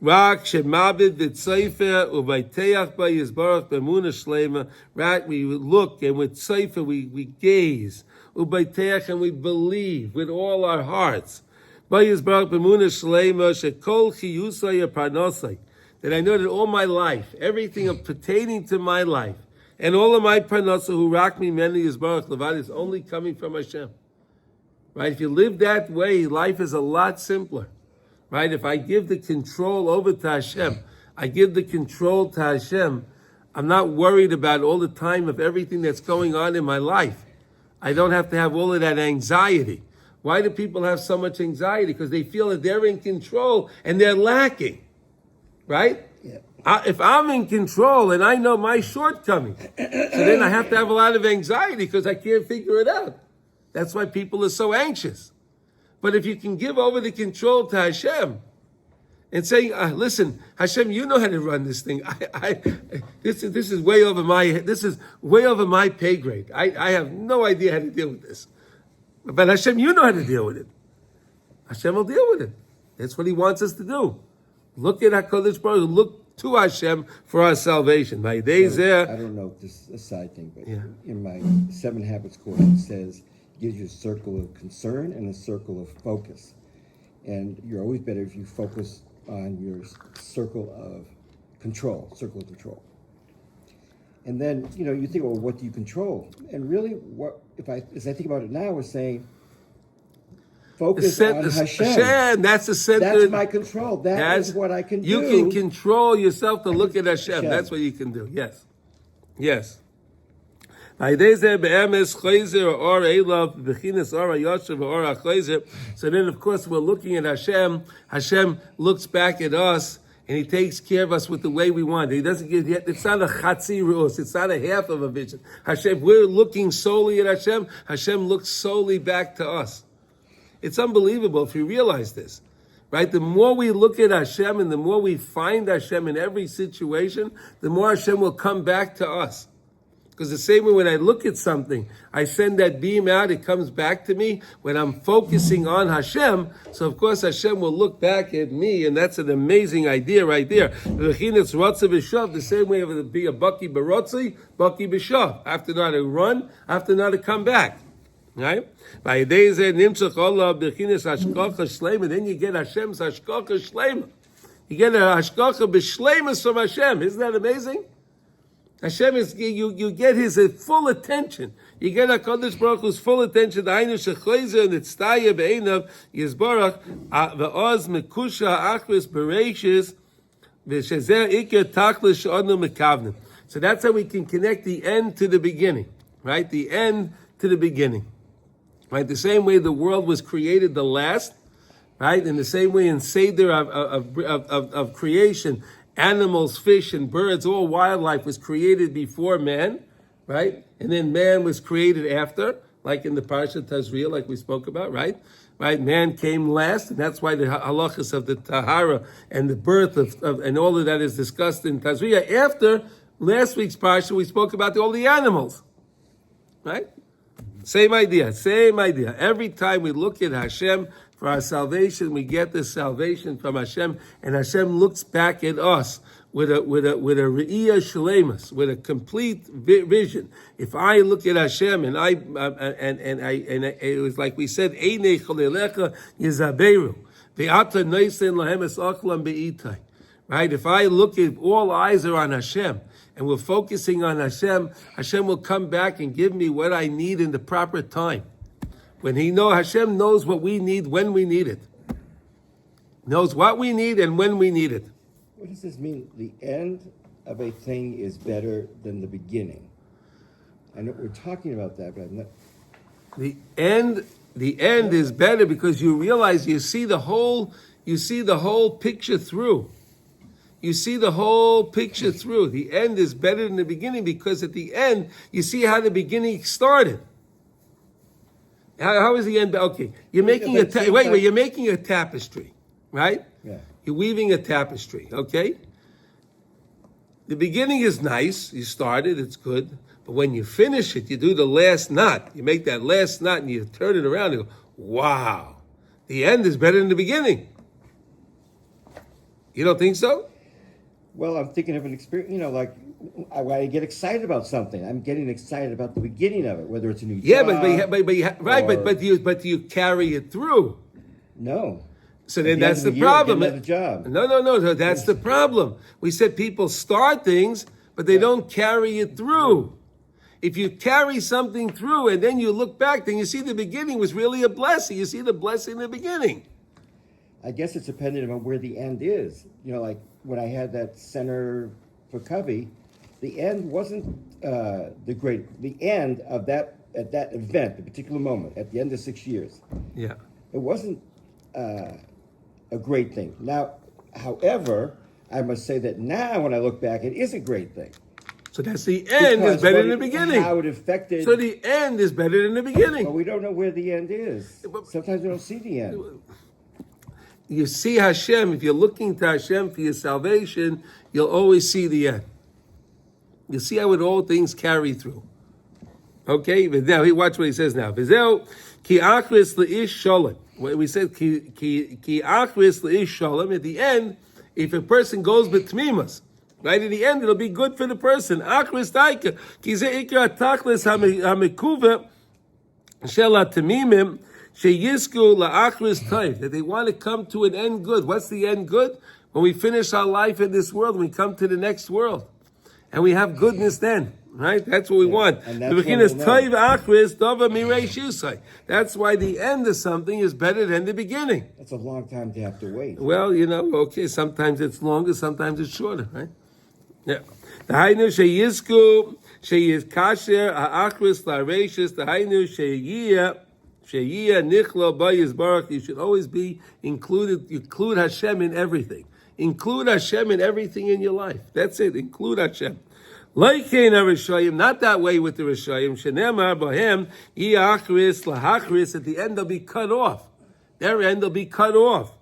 Rak shemabed v'tzeifer u'vayteach b'yizbarach b'emuna shlema. Rak, we look, and with tzeifer we gaze. U'vayteach, and we believe with all our hearts. B'yizbarach b'emuna shlema shekol chiyusay parnosay. That I know that all my life, everything pertaining to my life, and all of my parnosa who rak me many yizbarach levad, is only coming from Hashem. Right? If you live that way, life is a lot simpler. Right? If I give the control over to Hashem, I give the control to Hashem, I'm not worried about all the time of everything that's going on in my life. I don't have to have all of that anxiety. Why do people have so much anxiety? Because they feel that they're in control and they're lacking. Right? Yeah. If I'm in control and I know my shortcomings, so then I have to have a lot of anxiety because I can't figure it out. That's why people are so anxious. But if you can give over the control to Hashem and say, listen, Hashem, you know how to run this thing. This is way over my pay grade. I have no idea how to deal with this. But Hashem, you know how to deal with it. Hashem will deal with it. That's what He wants us to do. Look at HaKadosh Baruch Hu. Look to Hashem for our salvation. I don't know if this is a side thing, but in my 7 Habits course, it says, gives you a circle of concern and a circle of focus. And you're always better if you focus on your circle of control. And then, you think, well, what do you control? And really, as I think about it now, we're saying, focus on Hashem. That's the center. That's my control. That's what I can do. You can control yourself to look at Hashem. That's what you can do. Yes. So then, of course, we're looking at Hashem. Hashem looks back at us, and He takes care of us with the way we want. He doesn't give. It's not a chatzi ruos. It's not a half of a vision. Hashem, we're looking solely at Hashem. Hashem looks solely back to us. It's unbelievable if you realize this, right? The more we look at Hashem and the more we find Hashem in every situation, the more Hashem will come back to us. Because the same way when I look at something, I send that beam out, it comes back to me when I'm focusing on Hashem. So of course Hashem will look back at me, and that's an amazing idea right there. The same way it would be a Baki Barotzi, Baki B'Shav. I have to know how to run, I have to know how to come back. Right? By days then you get Hashem's Hashkacha Shlema. You get a Hashkacha B'Shlemus from Hashem. Isn't that amazing? Hashem is, you get His full attention. You get HaKadosh Baruch Hu's full attention. Da'ainu shechoizer nitztaya be'einav yizbarach ve'oz mekusha achris bereishis v'shezer ikir tachlis she'odnu mekavnim. So that's how we can connect the end to the beginning, right? The end to the beginning, right? The same way the world was created the last, right? In the same way in Seder of creation, animals, fish, and birds, all wildlife was created before man, right? And then man was created after, like in the Parsha Tazria, like we spoke about, right? Right? Man came last, and that's why the halachos of the Tahara and the birth of and all of that is discussed in Tazria. After last week's Parsha, we spoke about all the animals, right? Same idea. Every time we look at Hashem for our salvation, we get this salvation from Hashem, and Hashem looks back at us with a re'iyah shleimus, with a complete vision. If I look at Hashem and it was like we said, Einei cholelecha yizaberu, ve'ata noisen lahem es achlam be'itai. Right? If I look at all eyes are on Hashem, and we're focusing on Hashem, Hashem will come back and give me what I need in the proper time. Hashem knows what we need when we need it. Knows what we need and when we need it. What does this mean? The end of a thing is better than the beginning. I know we're talking about that, but I'm not. The end is better because you realize you see the whole picture through. you see the whole picture through. The end is better than the beginning because at the end, you see how the beginning started. How is the end? Okay, you're making you're making a tapestry, right? Yeah. You're weaving a tapestry, okay? The beginning is nice. You started, it's good. But when you finish it, you do the last knot. You make that last knot and you turn it around and go, wow, the end is better than the beginning. You don't think so? Well, I'm thinking of an experience, like when I get excited about something, I'm getting excited about the beginning of it, whether it's a new Yeah, job. but you carry it through. No. So At then the that's end of the year, I get problem. another job. No, that's the problem. We said people start things, but they don't carry it through. If you carry something through and then you look back, then you see the beginning was really a blessing. You see the blessing in the beginning. I guess it's dependent on where the end is. Like when I had that center for Covey, the end wasn't the end of that at that event, the particular moment, at the end of 6 years. Yeah. It wasn't a great thing. Now, however, I must say that now when I look back, it is a great thing. So that's the end is better than the beginning. How it affected. So the end is better than the beginning. But we don't know where the end is. Sometimes we don't see the end. You see Hashem, if you're looking to Hashem for your salvation, you'll always see the end. You see how it all things carry through. Okay, but now watch what he says now. Vizel ki achris leish shalom. We said ki achris leish shalom. At the end, if a person goes betmimas, right at the end, it'll be good for the person. Achris daika ki ze ikra tachlis hamikuva shel hatamimim sheyisku laachris tayv. That they want to come to an end good. What's the end good? When we finish our life in this world, we come to the next world, and we have goodness then. Right? That's what we want. And that's, that's why the end of something is better than the beginning. that's a long time to have to wait. Well, okay, sometimes it's longer, sometimes it's shorter, right? Yeah. The Hainu Sheyizku, Sheyiz Kasher, Ha'achris, La'reishis, the Hainu Sheyiyah, Nichlo, Bayis Baruch. You should always be include Hashem in everything. Include Hashem in everything in your life. That's it. Include Hashem. Like Rishayim, not that way with the Rishayim. Shenemar Bahem Yiachris Lahachris. At the end, they'll be cut off. Their end, they'll be cut off.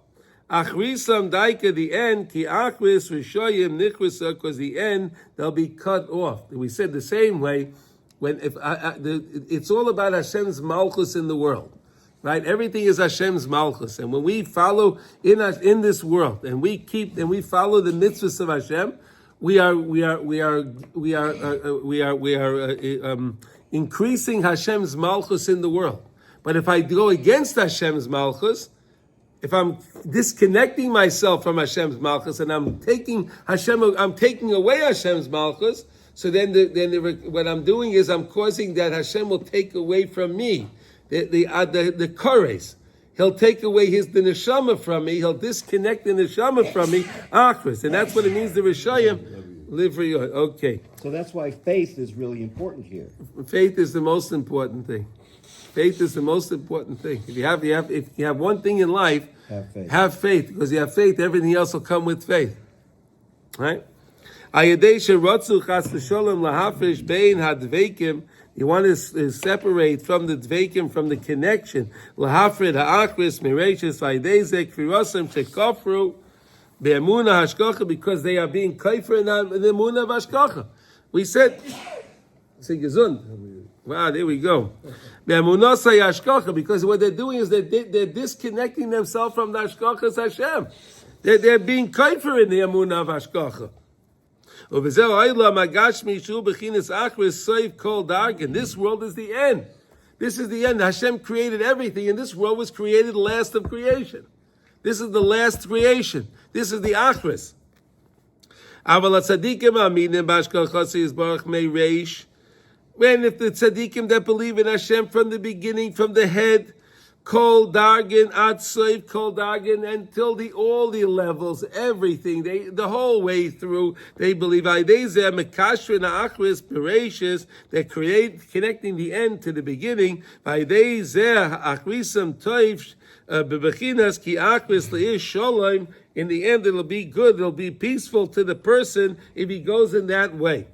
Achrisam Daika, the end. Ki Achris Rishayim Nikrisa, because the end, they'll be cut off. We said the same way. It's all about Hashem's malchus in the world, right? Everything is Hashem's malchus, and when we follow in this world, and we follow the mitzvahs of Hashem, we are increasing Hashem's malchus in the world. But if I go against Hashem's malchus, if I'm disconnecting myself from Hashem's malchus and I'm taking away Hashem's malchus, so then what I'm doing is I'm causing that Hashem will take away from me the kores. He'll take away the neshama from me. He'll disconnect the neshama from me. Achris. And that's what it means, the Rishayim live for you. Okay. So that's why faith is really important here. Faith is the most important thing. Faith is the most important thing. If you have one thing in life, have faith. Because you have faith, everything else will come with faith. Right? You want to separate from the dveikim, from the connection. Lahafrid ha'achris mireshis v'aydezek firosem shekofru be'emuna hashkocha, because they are being kaifer in the emuna of hashkocha. We said, say gesund. Wow, there we go. Be'emunasay hashkocha, because what they're doing is they're disconnecting themselves from the hashkochas Hashem. They're being kaifer in the emuna of hashkocha. This world is the end. This is the end. Hashem created everything, and this world was created last of creation. This is the last creation. This is the Achris. When if the tzaddikim that believe in Hashem from the beginning, from the head, Kol Dargin Atsoif Kol Dargin until all the levels, everything, the whole way through, they believe they're connecting the end to the beginning. In the end, it'll be good, it'll be peaceful to the person if he goes in that way.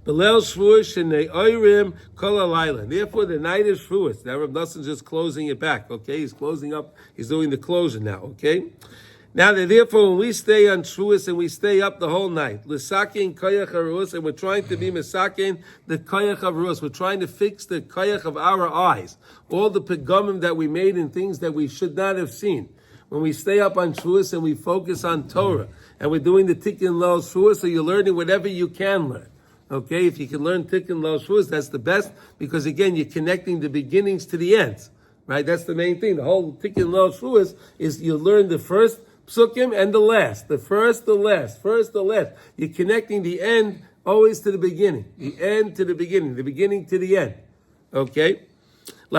Belel Shavuot Shnei Oirim Kol Halayla. Therefore, the night is Shavuot. Now, Rav Nosson just closing it back. Okay, he's closing up. He's doing the closure now. Okay. Now, therefore, when we stay on Shavuot and we stay up the whole night, L'sakin Koyach HaRuos, and we're trying to be Mesakin the Koyach of Ruos. We're trying to fix the Koyach of our eyes, all the pegumim that we made and things that we should not have seen. When we stay up on Shavuot and we focus on Torah, and we're doing the Tikkun Lo Shavuot, so you're learning whatever you can learn. Okay, if you can learn Tikkun Lo Shavuos, that's the best, because again, you're connecting the beginnings to the ends, right? That's the main thing. The whole Tikkun Lo Shavuos is you learn the first psukim and the last. The first, the last. First, the last. You're connecting the end always to the beginning. The end to the beginning to the end. Okay? In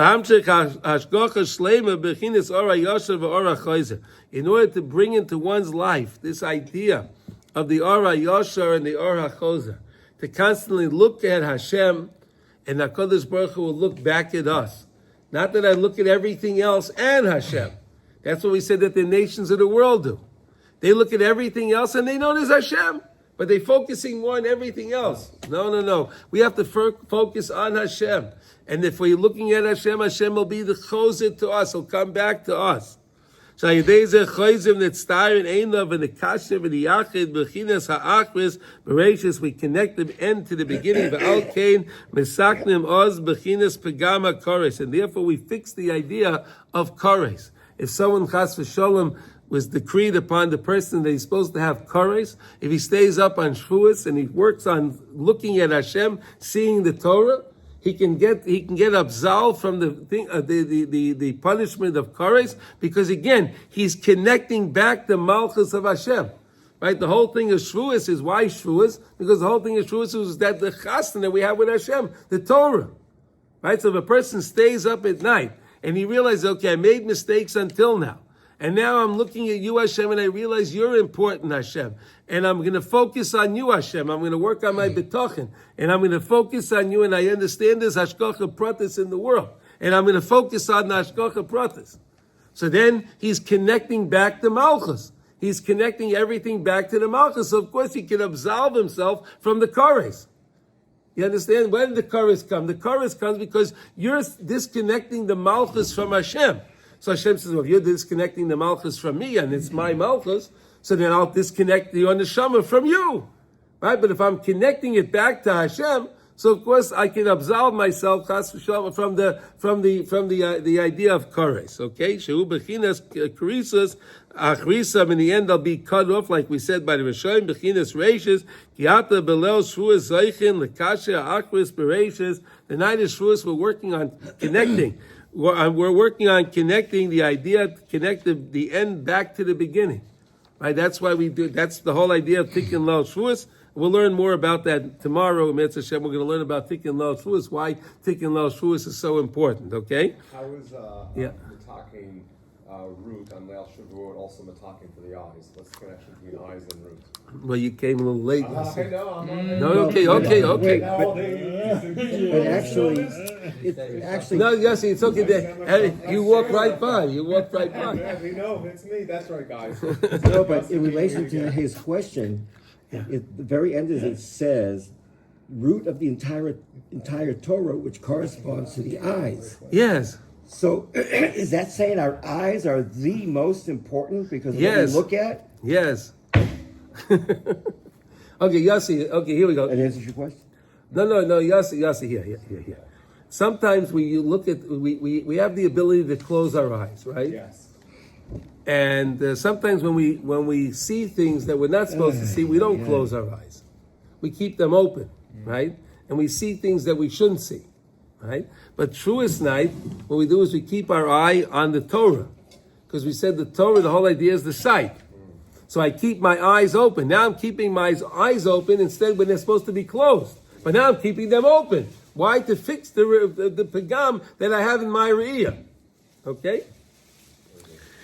order to bring into one's life this idea of the Ora Yashar and the Ora Chozer, to constantly look at Hashem, and HaKadosh Baruch Hu will look back at us. Not that I look at everything else and Hashem. That's what we said that the nations of the world do. They look at everything else and they know there's Hashem, but they're focusing more on everything else. No. We have to focus on Hashem. And if we're looking at Hashem, Hashem will be the choser to us. He'll come back to us. We connect the end to the beginning, and therefore we fix the idea of kores. If someone chas v'sholem was decreed upon the person that he's supposed to have kores, if he stays up on Shavuos and he works on looking at Hashem, seeing the Torah, he can get absolved from the punishment of kores, because again, he's connecting back the malchus of Hashem. Right? The whole thing of Shavuos is why Shavuos? Because the whole thing of Shavuos is that the chasna that we have with Hashem, the Torah. Right? So if a person stays up at night and he realizes, okay, I made mistakes until now, and now I'm looking at you, Hashem, and I realize you're important, Hashem. And I'm going to focus on you, Hashem. I'm going to work on my betochen. And I'm going to focus on you, and I understand there's hashgacha pratis in the world. And I'm going to focus on the hashgacha pratis. So then he's connecting back to Malchus. He's connecting everything back to the Malchus. So of course he can absolve himself from the kores. You understand? When did the kores come? The kores comes because you're disconnecting the Malchus from Hashem. So Hashem says, well, if you're disconnecting the Malchus from me, and it's my Malchus, so then I'll disconnect the neshama from you. Right? But if I'm connecting it back to Hashem, so of course I can absolve myself from the idea of kores. Okay? Shehu bechinas karisas achrisam. In the end, they'll be cut off, like we said by the Rishonim. Bechinas reishes kiata belel shvuas zeichin lekasha achris bereishes. The night of Shavuos, we're working on connecting. We're working on connecting the idea, connect the end back to the beginning. Right? That's why we do. That's the whole idea of Tikkun Lo Shavuos. We'll learn more about that tomorrow. Mitzvah Hashem, we're going to learn about Tikkun Lo Shavuos, why Tikkun Lo Shavuos is so important. Okay? How is Mataking root on Leil Shavuot also Mataking for the eyes? What's the connection between eyes and root? Well, you came a little late. I know. No, okay. But actually, No, Yossi, it's okay. You walk right by. Yeah, we know, it's me. That's right, guys. no, but in relation to his question, at the very end of it says, root of the entire Torah, which corresponds to the eyes. Yes. So is that saying our eyes are the most important because of what Yes. we look at? Yes. Okay, Yossi. Okay, here we go. That answers your question? No, Yossi, here. Sometimes we look at, we have the ability to close our eyes, right? Yes. And sometimes when we see things that we're not supposed to see, we don't close our eyes. We keep them open, right? And we see things that we shouldn't see, right? But truest night, what we do is we keep our eye on the Torah. Because we said the Torah, the whole idea is the sight. So I keep my eyes open. Now I'm keeping my eyes open instead when they're supposed to be closed. But now I'm keeping them open. Why? To fix the pagam that I have in my re'iyah. Okay?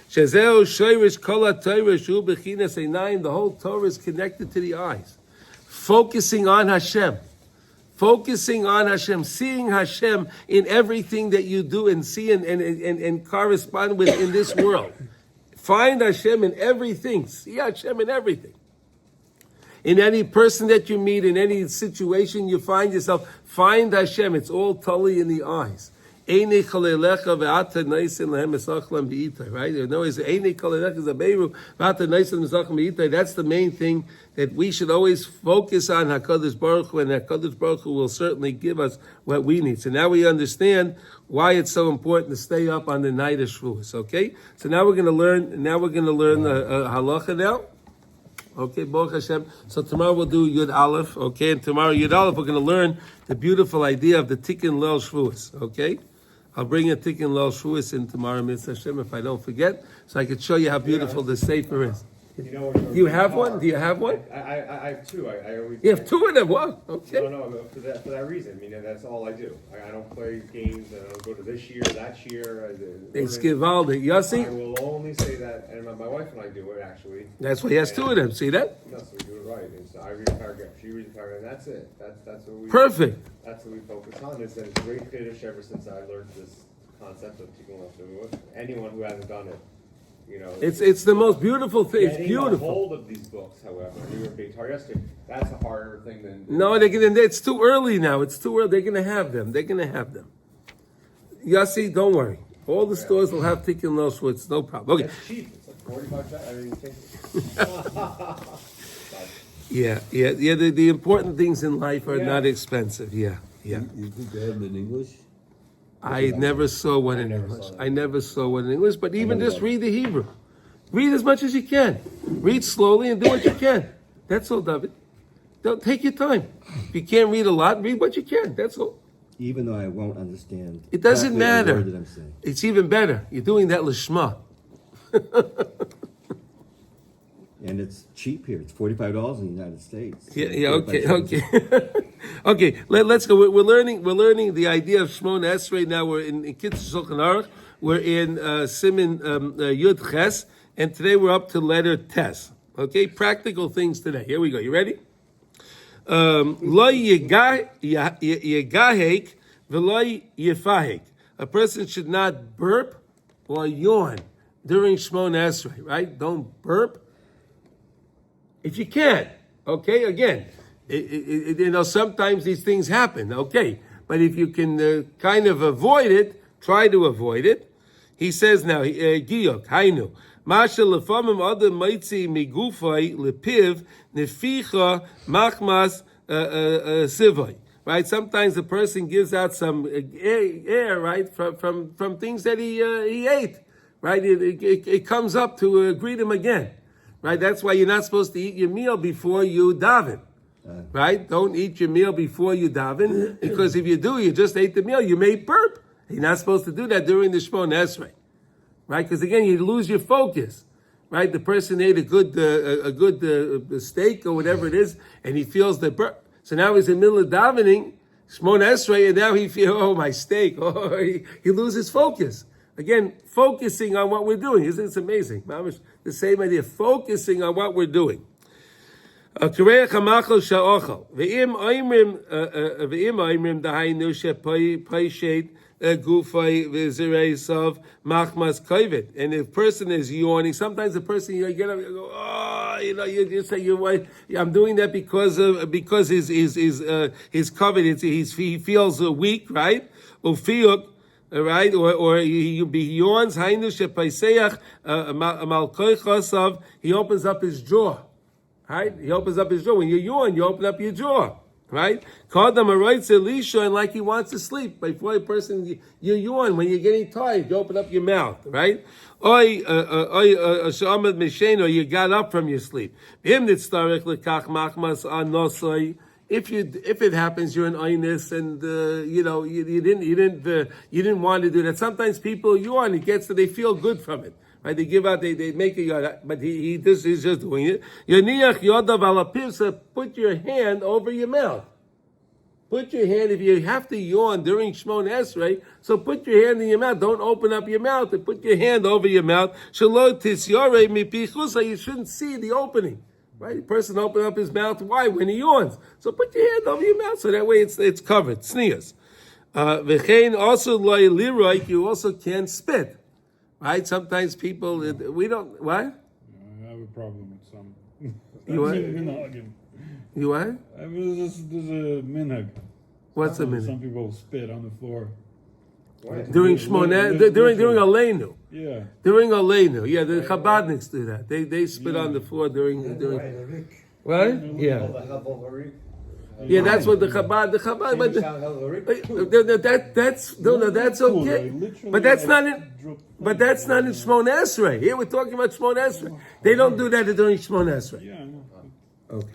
Shezeu shoyrish kol ha-Torah shu bechinas einayim. The whole Torah is connected to the eyes. Focusing on Hashem. Focusing on Hashem. Seeing Hashem in everything that you do and see and correspond with in this world. Find Hashem in everything. See Hashem in everything. In any person that you meet, in any situation you find yourself, find Hashem. It's all totally in the eyes. Right? You know, that's the main thing that we should always focus on HaKadosh Baruch Hu, and HaKadosh Baruch Hu will certainly give us what we need. So now we understand why it's so important to stay up on the night of Shavuos. Okay, so now we're going to learn. the halacha now. Okay, Baruch Hashem. So tomorrow we'll do Yud Aleph. Okay, and tomorrow Yud Aleph we're going to learn the beautiful idea of the Tikkun Leil Shavuos. Okay, I'll bring a Tikkun Leil Shavuos in tomorrow, Mitzvah Hashem, if I don't forget, so I can show you how beautiful the Sefer is. You know, Do you have one? Do you have one? I have two. I always. You have two of them. Wow. Okay. No, for that reason. I mean, that's all I do. I don't play games. I don't go to this year, that year. It's Givaldi. I Yossi? will only say that, and my wife and I do it actually. That's why he has two of them. See that? Yes, we do it right. It's, I read a paragraph, she reads a paragraph, and that's it. That's what we. Perfect. That's what we focus on. It's a great Kiddush ever since I learned this concept of Tikkun Leil Shavuos. Anyone who hasn't done it. You know, It's the most beautiful thing. It's getting a beautiful. hold of these books, however, you were being taught yesterday. That's a harder thing than. No, it's too early now. It's too early. They're going to have them. Yossi, don't worry. All the stores will have Tikkun Leil Shavuos. No problem. Okay. It's cheap. It's like 45 cents. I mean, Yeah. The important things in life are not expensive. Yeah. You think they have them in English? I never saw one in English. I never saw one in English, but even just read the Hebrew. Read as much as you can. Read slowly and do what you can. That's all, David. Don't take your time. If you can't read a lot, read what you can. That's all. Even though I won't understand. It doesn't half every matter. word that I'm saying. It's even better. You're doing that lishma. And it's cheap here. It's $45 in the United States. Okay. Okay, let's go. We're learning the idea of Shmon Esrei now. We're in Kitzur Shulchan Aruch. We're in Siman Yud Ches, and today we're up to letter Tes. Okay, practical things today. Here we go. You ready? Lo yegahek v'lo yefahek. A person should not burp or yawn during Shmon Esrei. Right? Don't burp. If you can, okay, again, sometimes these things happen, okay, but if you can kind of avoid it, try to avoid it. He says now, Giyok, Hainu, Masha lefamim adam maitzi migufay lepiv neficha machmas sivay. Right, sometimes the person gives out some air, right, from things that he ate, right. It comes up to greet him again. Right, that's why you're not supposed to eat your meal before you daven. Right, don't eat your meal before you daven, because if you do, you just ate the meal. You may burp. You're not supposed to do that during the Shmon Esrei. Right, because again, you lose your focus. Right, the person ate a good steak or whatever it is, and he feels the burp. So now he's in the middle of davening, Shmon Esrei, and now he feels, oh, my steak. Oh, he loses focus. Again, focusing on what we're doing. Isn't it amazing? The same idea, focusing on what we're doing. And if person is yawning, sometimes the person, you get up, you go, oh, you say, I'm doing that because his covered, he feels weak, right? Right, or he yawns. He opens up his jaw. Right, he opens up his jaw. When you yawn, you open up your jaw. Right, and like he wants to sleep. Before a person, you yawn when you're getting tired. You open up your mouth. Right, or you got up from your sleep. If it happens, you're an einus, and you didn't want to do that. Sometimes people yawn, it gets that they feel good from it, right? They give out, they make a yawn, but he's just doing it. Put your hand over your mouth. put your hand, if you have to yawn during Shmon Esrei, so put your hand in your mouth. Don't open up your mouth and put your hand over your mouth. Shelo tisyore mipichusa, you shouldn't see the opening. Right? The person open up his mouth, why? When he yawns. So put your hand over your mouth, so that way it's covered. Sneers. V'chein also loy liroik, you also can't spit. Right? Sometimes people, we don't, what? I have a problem with some. You what? Minhagim. You what? There's a minhag. What's a minute? Some people spit on the floor. During Shmona, during Aleinu. Yeah. During Aleinu. Yeah, the Chabadniks do that. They spit on the floor during Right? Yeah. Yeah, that's what the Chabad, that's okay. But that's not in Shmona Esrei. Here we're talking about Shmona Esrei. They don't do that during Shmona Esrei. Yeah, I know. Okay.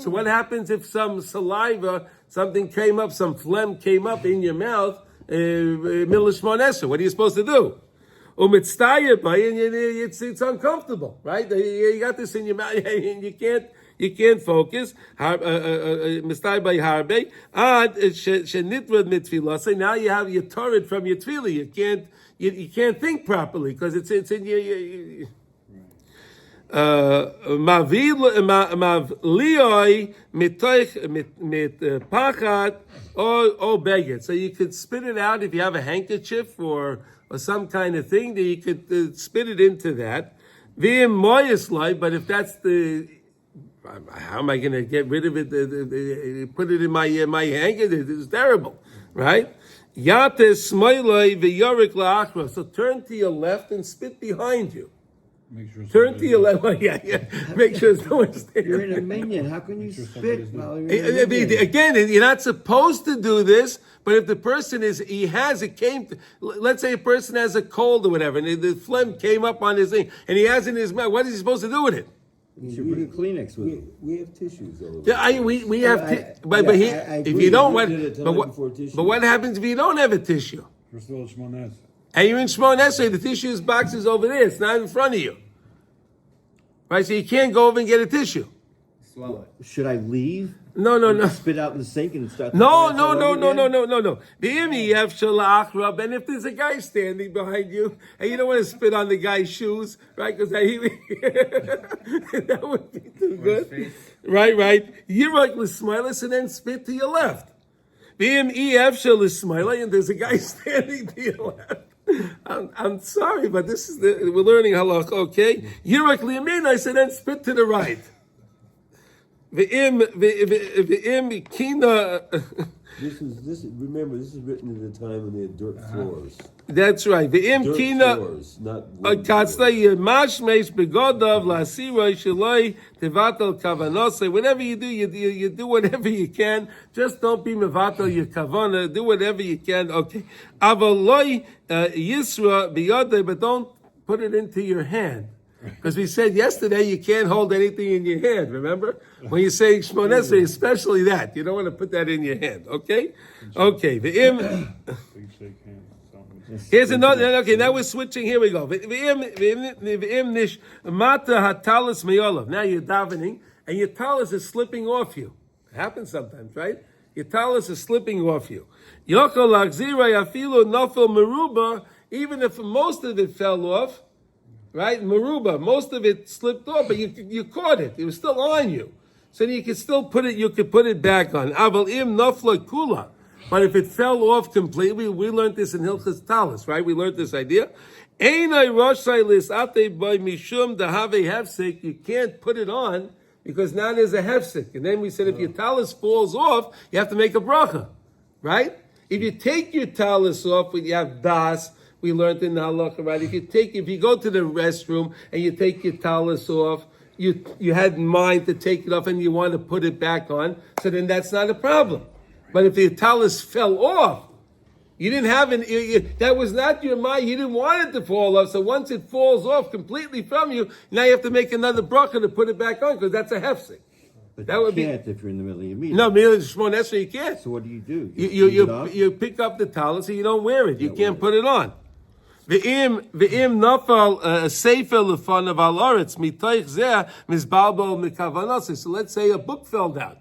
So what happens if some saliva, something came up, some phlegm came up in your mouth, middle of Shmona Esrei? What are you supposed to do? It's uncomfortable, right? You got this in your mouth and you can't focus. Now you have your Torah from your tefillah. You can't think properly because it's in your Mavlioi mit pachat or beged. So you could spit it out if you have a handkerchief or some kind of thing that you could spit it into that. V'im moyeslai, but if that's how am I going to get rid of it? Put it in my handkerchief. It's terrible, right? Yates smoiloi v'yorik la'achra. So turn to your left and spit behind you. Make sure Turn to your left. Yeah. Make sure no one's there. You're in a minion. How can you spit while you're in a minion? Again, you're not supposed to do this, but if the person let's say a person has a cold or whatever, and the phlegm came up on his thing, and he has it in his mouth, what is he supposed to do with it? You should bring a Kleenex with you. We have tissues all over. Yeah, we have. But if you don't, but what happens if you don't have a tissue? We're still at Shmones. And you're in Shmon Esrei, the tissues box is over there. It's not in front of you. Right? So you can't go over and get a tissue. Swallow it. Should I leave? No. Spit out in the sink and start. No. The Imiyef Shalach, and if there's a guy standing behind you and you don't want to spit on the guy's shoes, right? Because that would be too good. Right. You're like L'Smilas and then spit to your left. The Imiyef Shalach, and there's a guy standing to your left. I'm sorry, but we're learning halach, okay? Yirak liyamin, I said, then spit to the right. V'im kina. Remember, this is written at the time when they had dirt floors. That's right. V'im Dirt kina. floors, not wood Katzla floors. yemashmesh begodav la'asiroi shaloi tevatel kavanosei. Whatever you do, you do whatever you can. Just don't be mevatel your kavana. Do whatever you can. Okay. Avaloi yisra biyodei, but don't put it into your hand. Because we said yesterday you can't hold anything in your hand, remember? When you're saying Shmon Esrei, especially that. You don't want to put that in your hand, okay? Okay, here's another, okay, now we're switching, here we go. Now you're davening, and your talis is slipping off you. It happens sometimes, right? Your talis is slipping off you. Even if most of it fell off, right, Maruba, most of it slipped off, but you caught it. It was still on you. So you could still put it back on. Aval im nafla kula. But if it fell off completely, we learned this in Hilchas Talis, right? We learned this idea. Einai roshai lisate by mishum dahave hefsek. You can't put it on because now there's a hefsek. And then we said if your talis falls off, you have to make a bracha, right? If you take your talis off when you have das, we learned in the halacha, right? If you go to the restroom and you take your talis off, you had in mind to take it off and you want to put it back on, so then that's not a problem. But if the talis fell off, you didn't have that was not your mind, you didn't want it to fall off, so once it falls off completely from you, now you have to make another bracha to put it back on, because that's a hefsek. But that you would can't if you're in the middle of your meeting. No, merely Shmon Esrei you can't. So what do you do? You pick up the talis and you don't wear it. You can't put it on. Ve'im nafal sefer lefanav al aretz mitoich zeh mizbalbo mikavanos. So let's say a book fell down,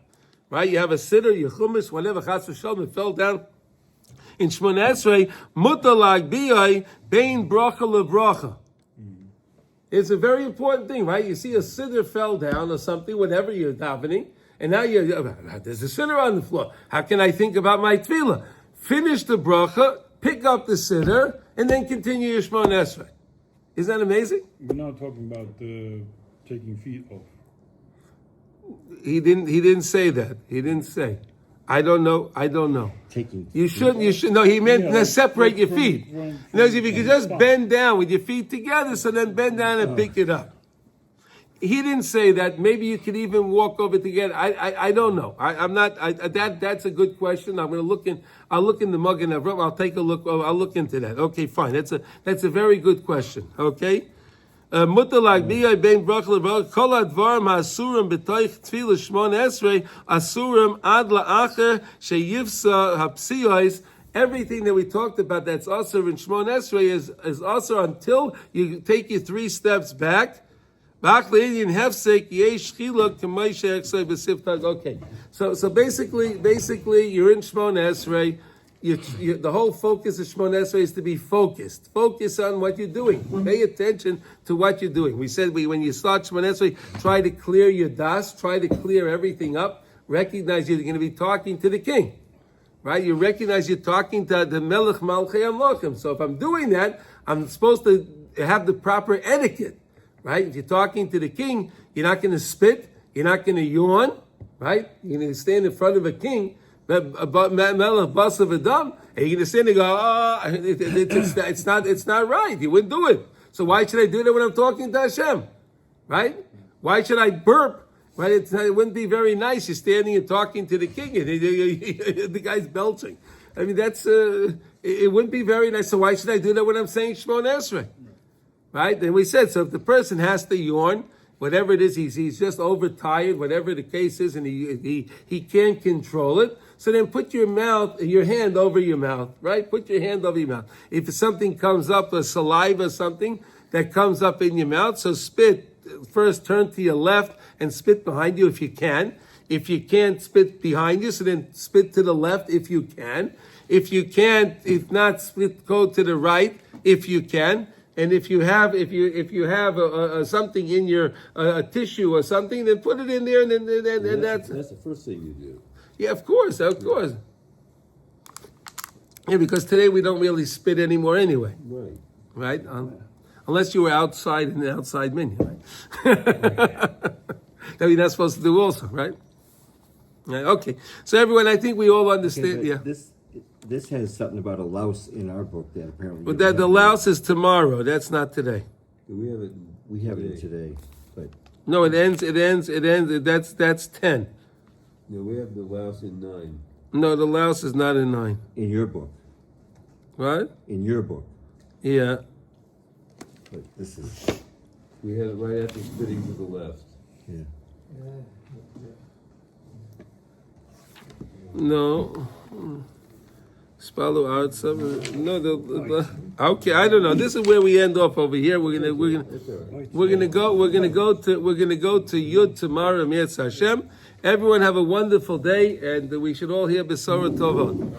right? You have a siddur, your chumash, whatever, chas v'shalom, it fell down. In Shmoneh Esrei, mutalag biyai bein bracha lebracha. It's a very important thing, right? You see a siddur fell down or something, whatever you're davening, and now there's a siddur on the floor. How can I think about my tefillah? Finish the bracha, pick up the siddur, and then continue your Shmoneh Esrei. Isn't that amazing? We're not talking about taking feet off. He didn't say that. He didn't say. I don't know. Taking. You shouldn't. No, he meant Yeah, separate your from- feet. from- No, if you could just from- bend down with your feet together, so then bend down and pick it up. He didn't say that. Maybe you could even walk over together. I don't know. I'm not. That's a good question. I'm going to look in. I'll look in the Magen Avraham. I'll take a look. I'll look into that. Okay, fine. That's a very good question. Okay. Mutalag biyai bein bracha lebracha kol advarim ha'asurim b'toich tefillah Shmoneh Esrei asurim ad la'acher sheyivsa hapsiyos. Everything that we talked about that's also in Shmoneh Esrei is also until you take your 3 steps back. Okay, so basically you're in Shmoneh Esrei. The whole focus of Shmoneh Esrei is to be focused. Focus on what you're doing. Pay attention to what you're doing. We said when you start Shmoneh Esrei, try to clear your das, try to clear everything up. Recognize you're going to be talking to the king, right? You recognize you're talking to the Melech Malchei Amlochim. So if I'm doing that, I'm supposed to have the proper etiquette, right? If you're talking to the king, you're not going to spit, you're not going to yawn, right? You're going to stand in front of a king. Melech Bas of Adam, and you're gonna stand and go, it's not right. You wouldn't do it. So why should I do that when I'm talking to Hashem? Right? Why should I burp? Right? It wouldn't be very nice. You're standing and talking to the king, and the guy's belching. I mean, it wouldn't be very nice. So why should I do that when I'm saying Shmoneh Esrei? Right? And we said, so if the person has to yawn, whatever it is, he's just overtired, whatever the case is, and he can't control it. So then put your hand over your mouth, right? Put your hand over your mouth. If something comes up, a saliva, something that comes up in your mouth, so spit. First turn to your left and spit behind you if you can. If you can't spit behind you, so then spit to the left if you can. If you can't, if not, spit, go to the right if you can. And if you have something in your a tissue or something, then put it in there, and that's the first thing you do. Yeah, of course. Yeah, because today we don't really spit anymore anyway, Right. right? Unless you were outside in the outside menu, right? That you're not supposed to do also, right? Right, okay, so everyone, I think we all understand. Okay, yeah. This has something about a louse in our book that apparently. But the louse is tomorrow. That's not today. We have it. We have it today, but No, it ends. That's 10. No, we have the louse in 9. No, the louse is not in 9. in your book, Right? in your book, Yeah. but this is We had it right after spitting to the left. yeah. No. Spalu outside. No, okay. I don't know. This is where we end off over here. We're gonna go to Yud tomorrow. Mi'etz Hashem. Everyone have a wonderful day, and we should all hear Besora Tovot.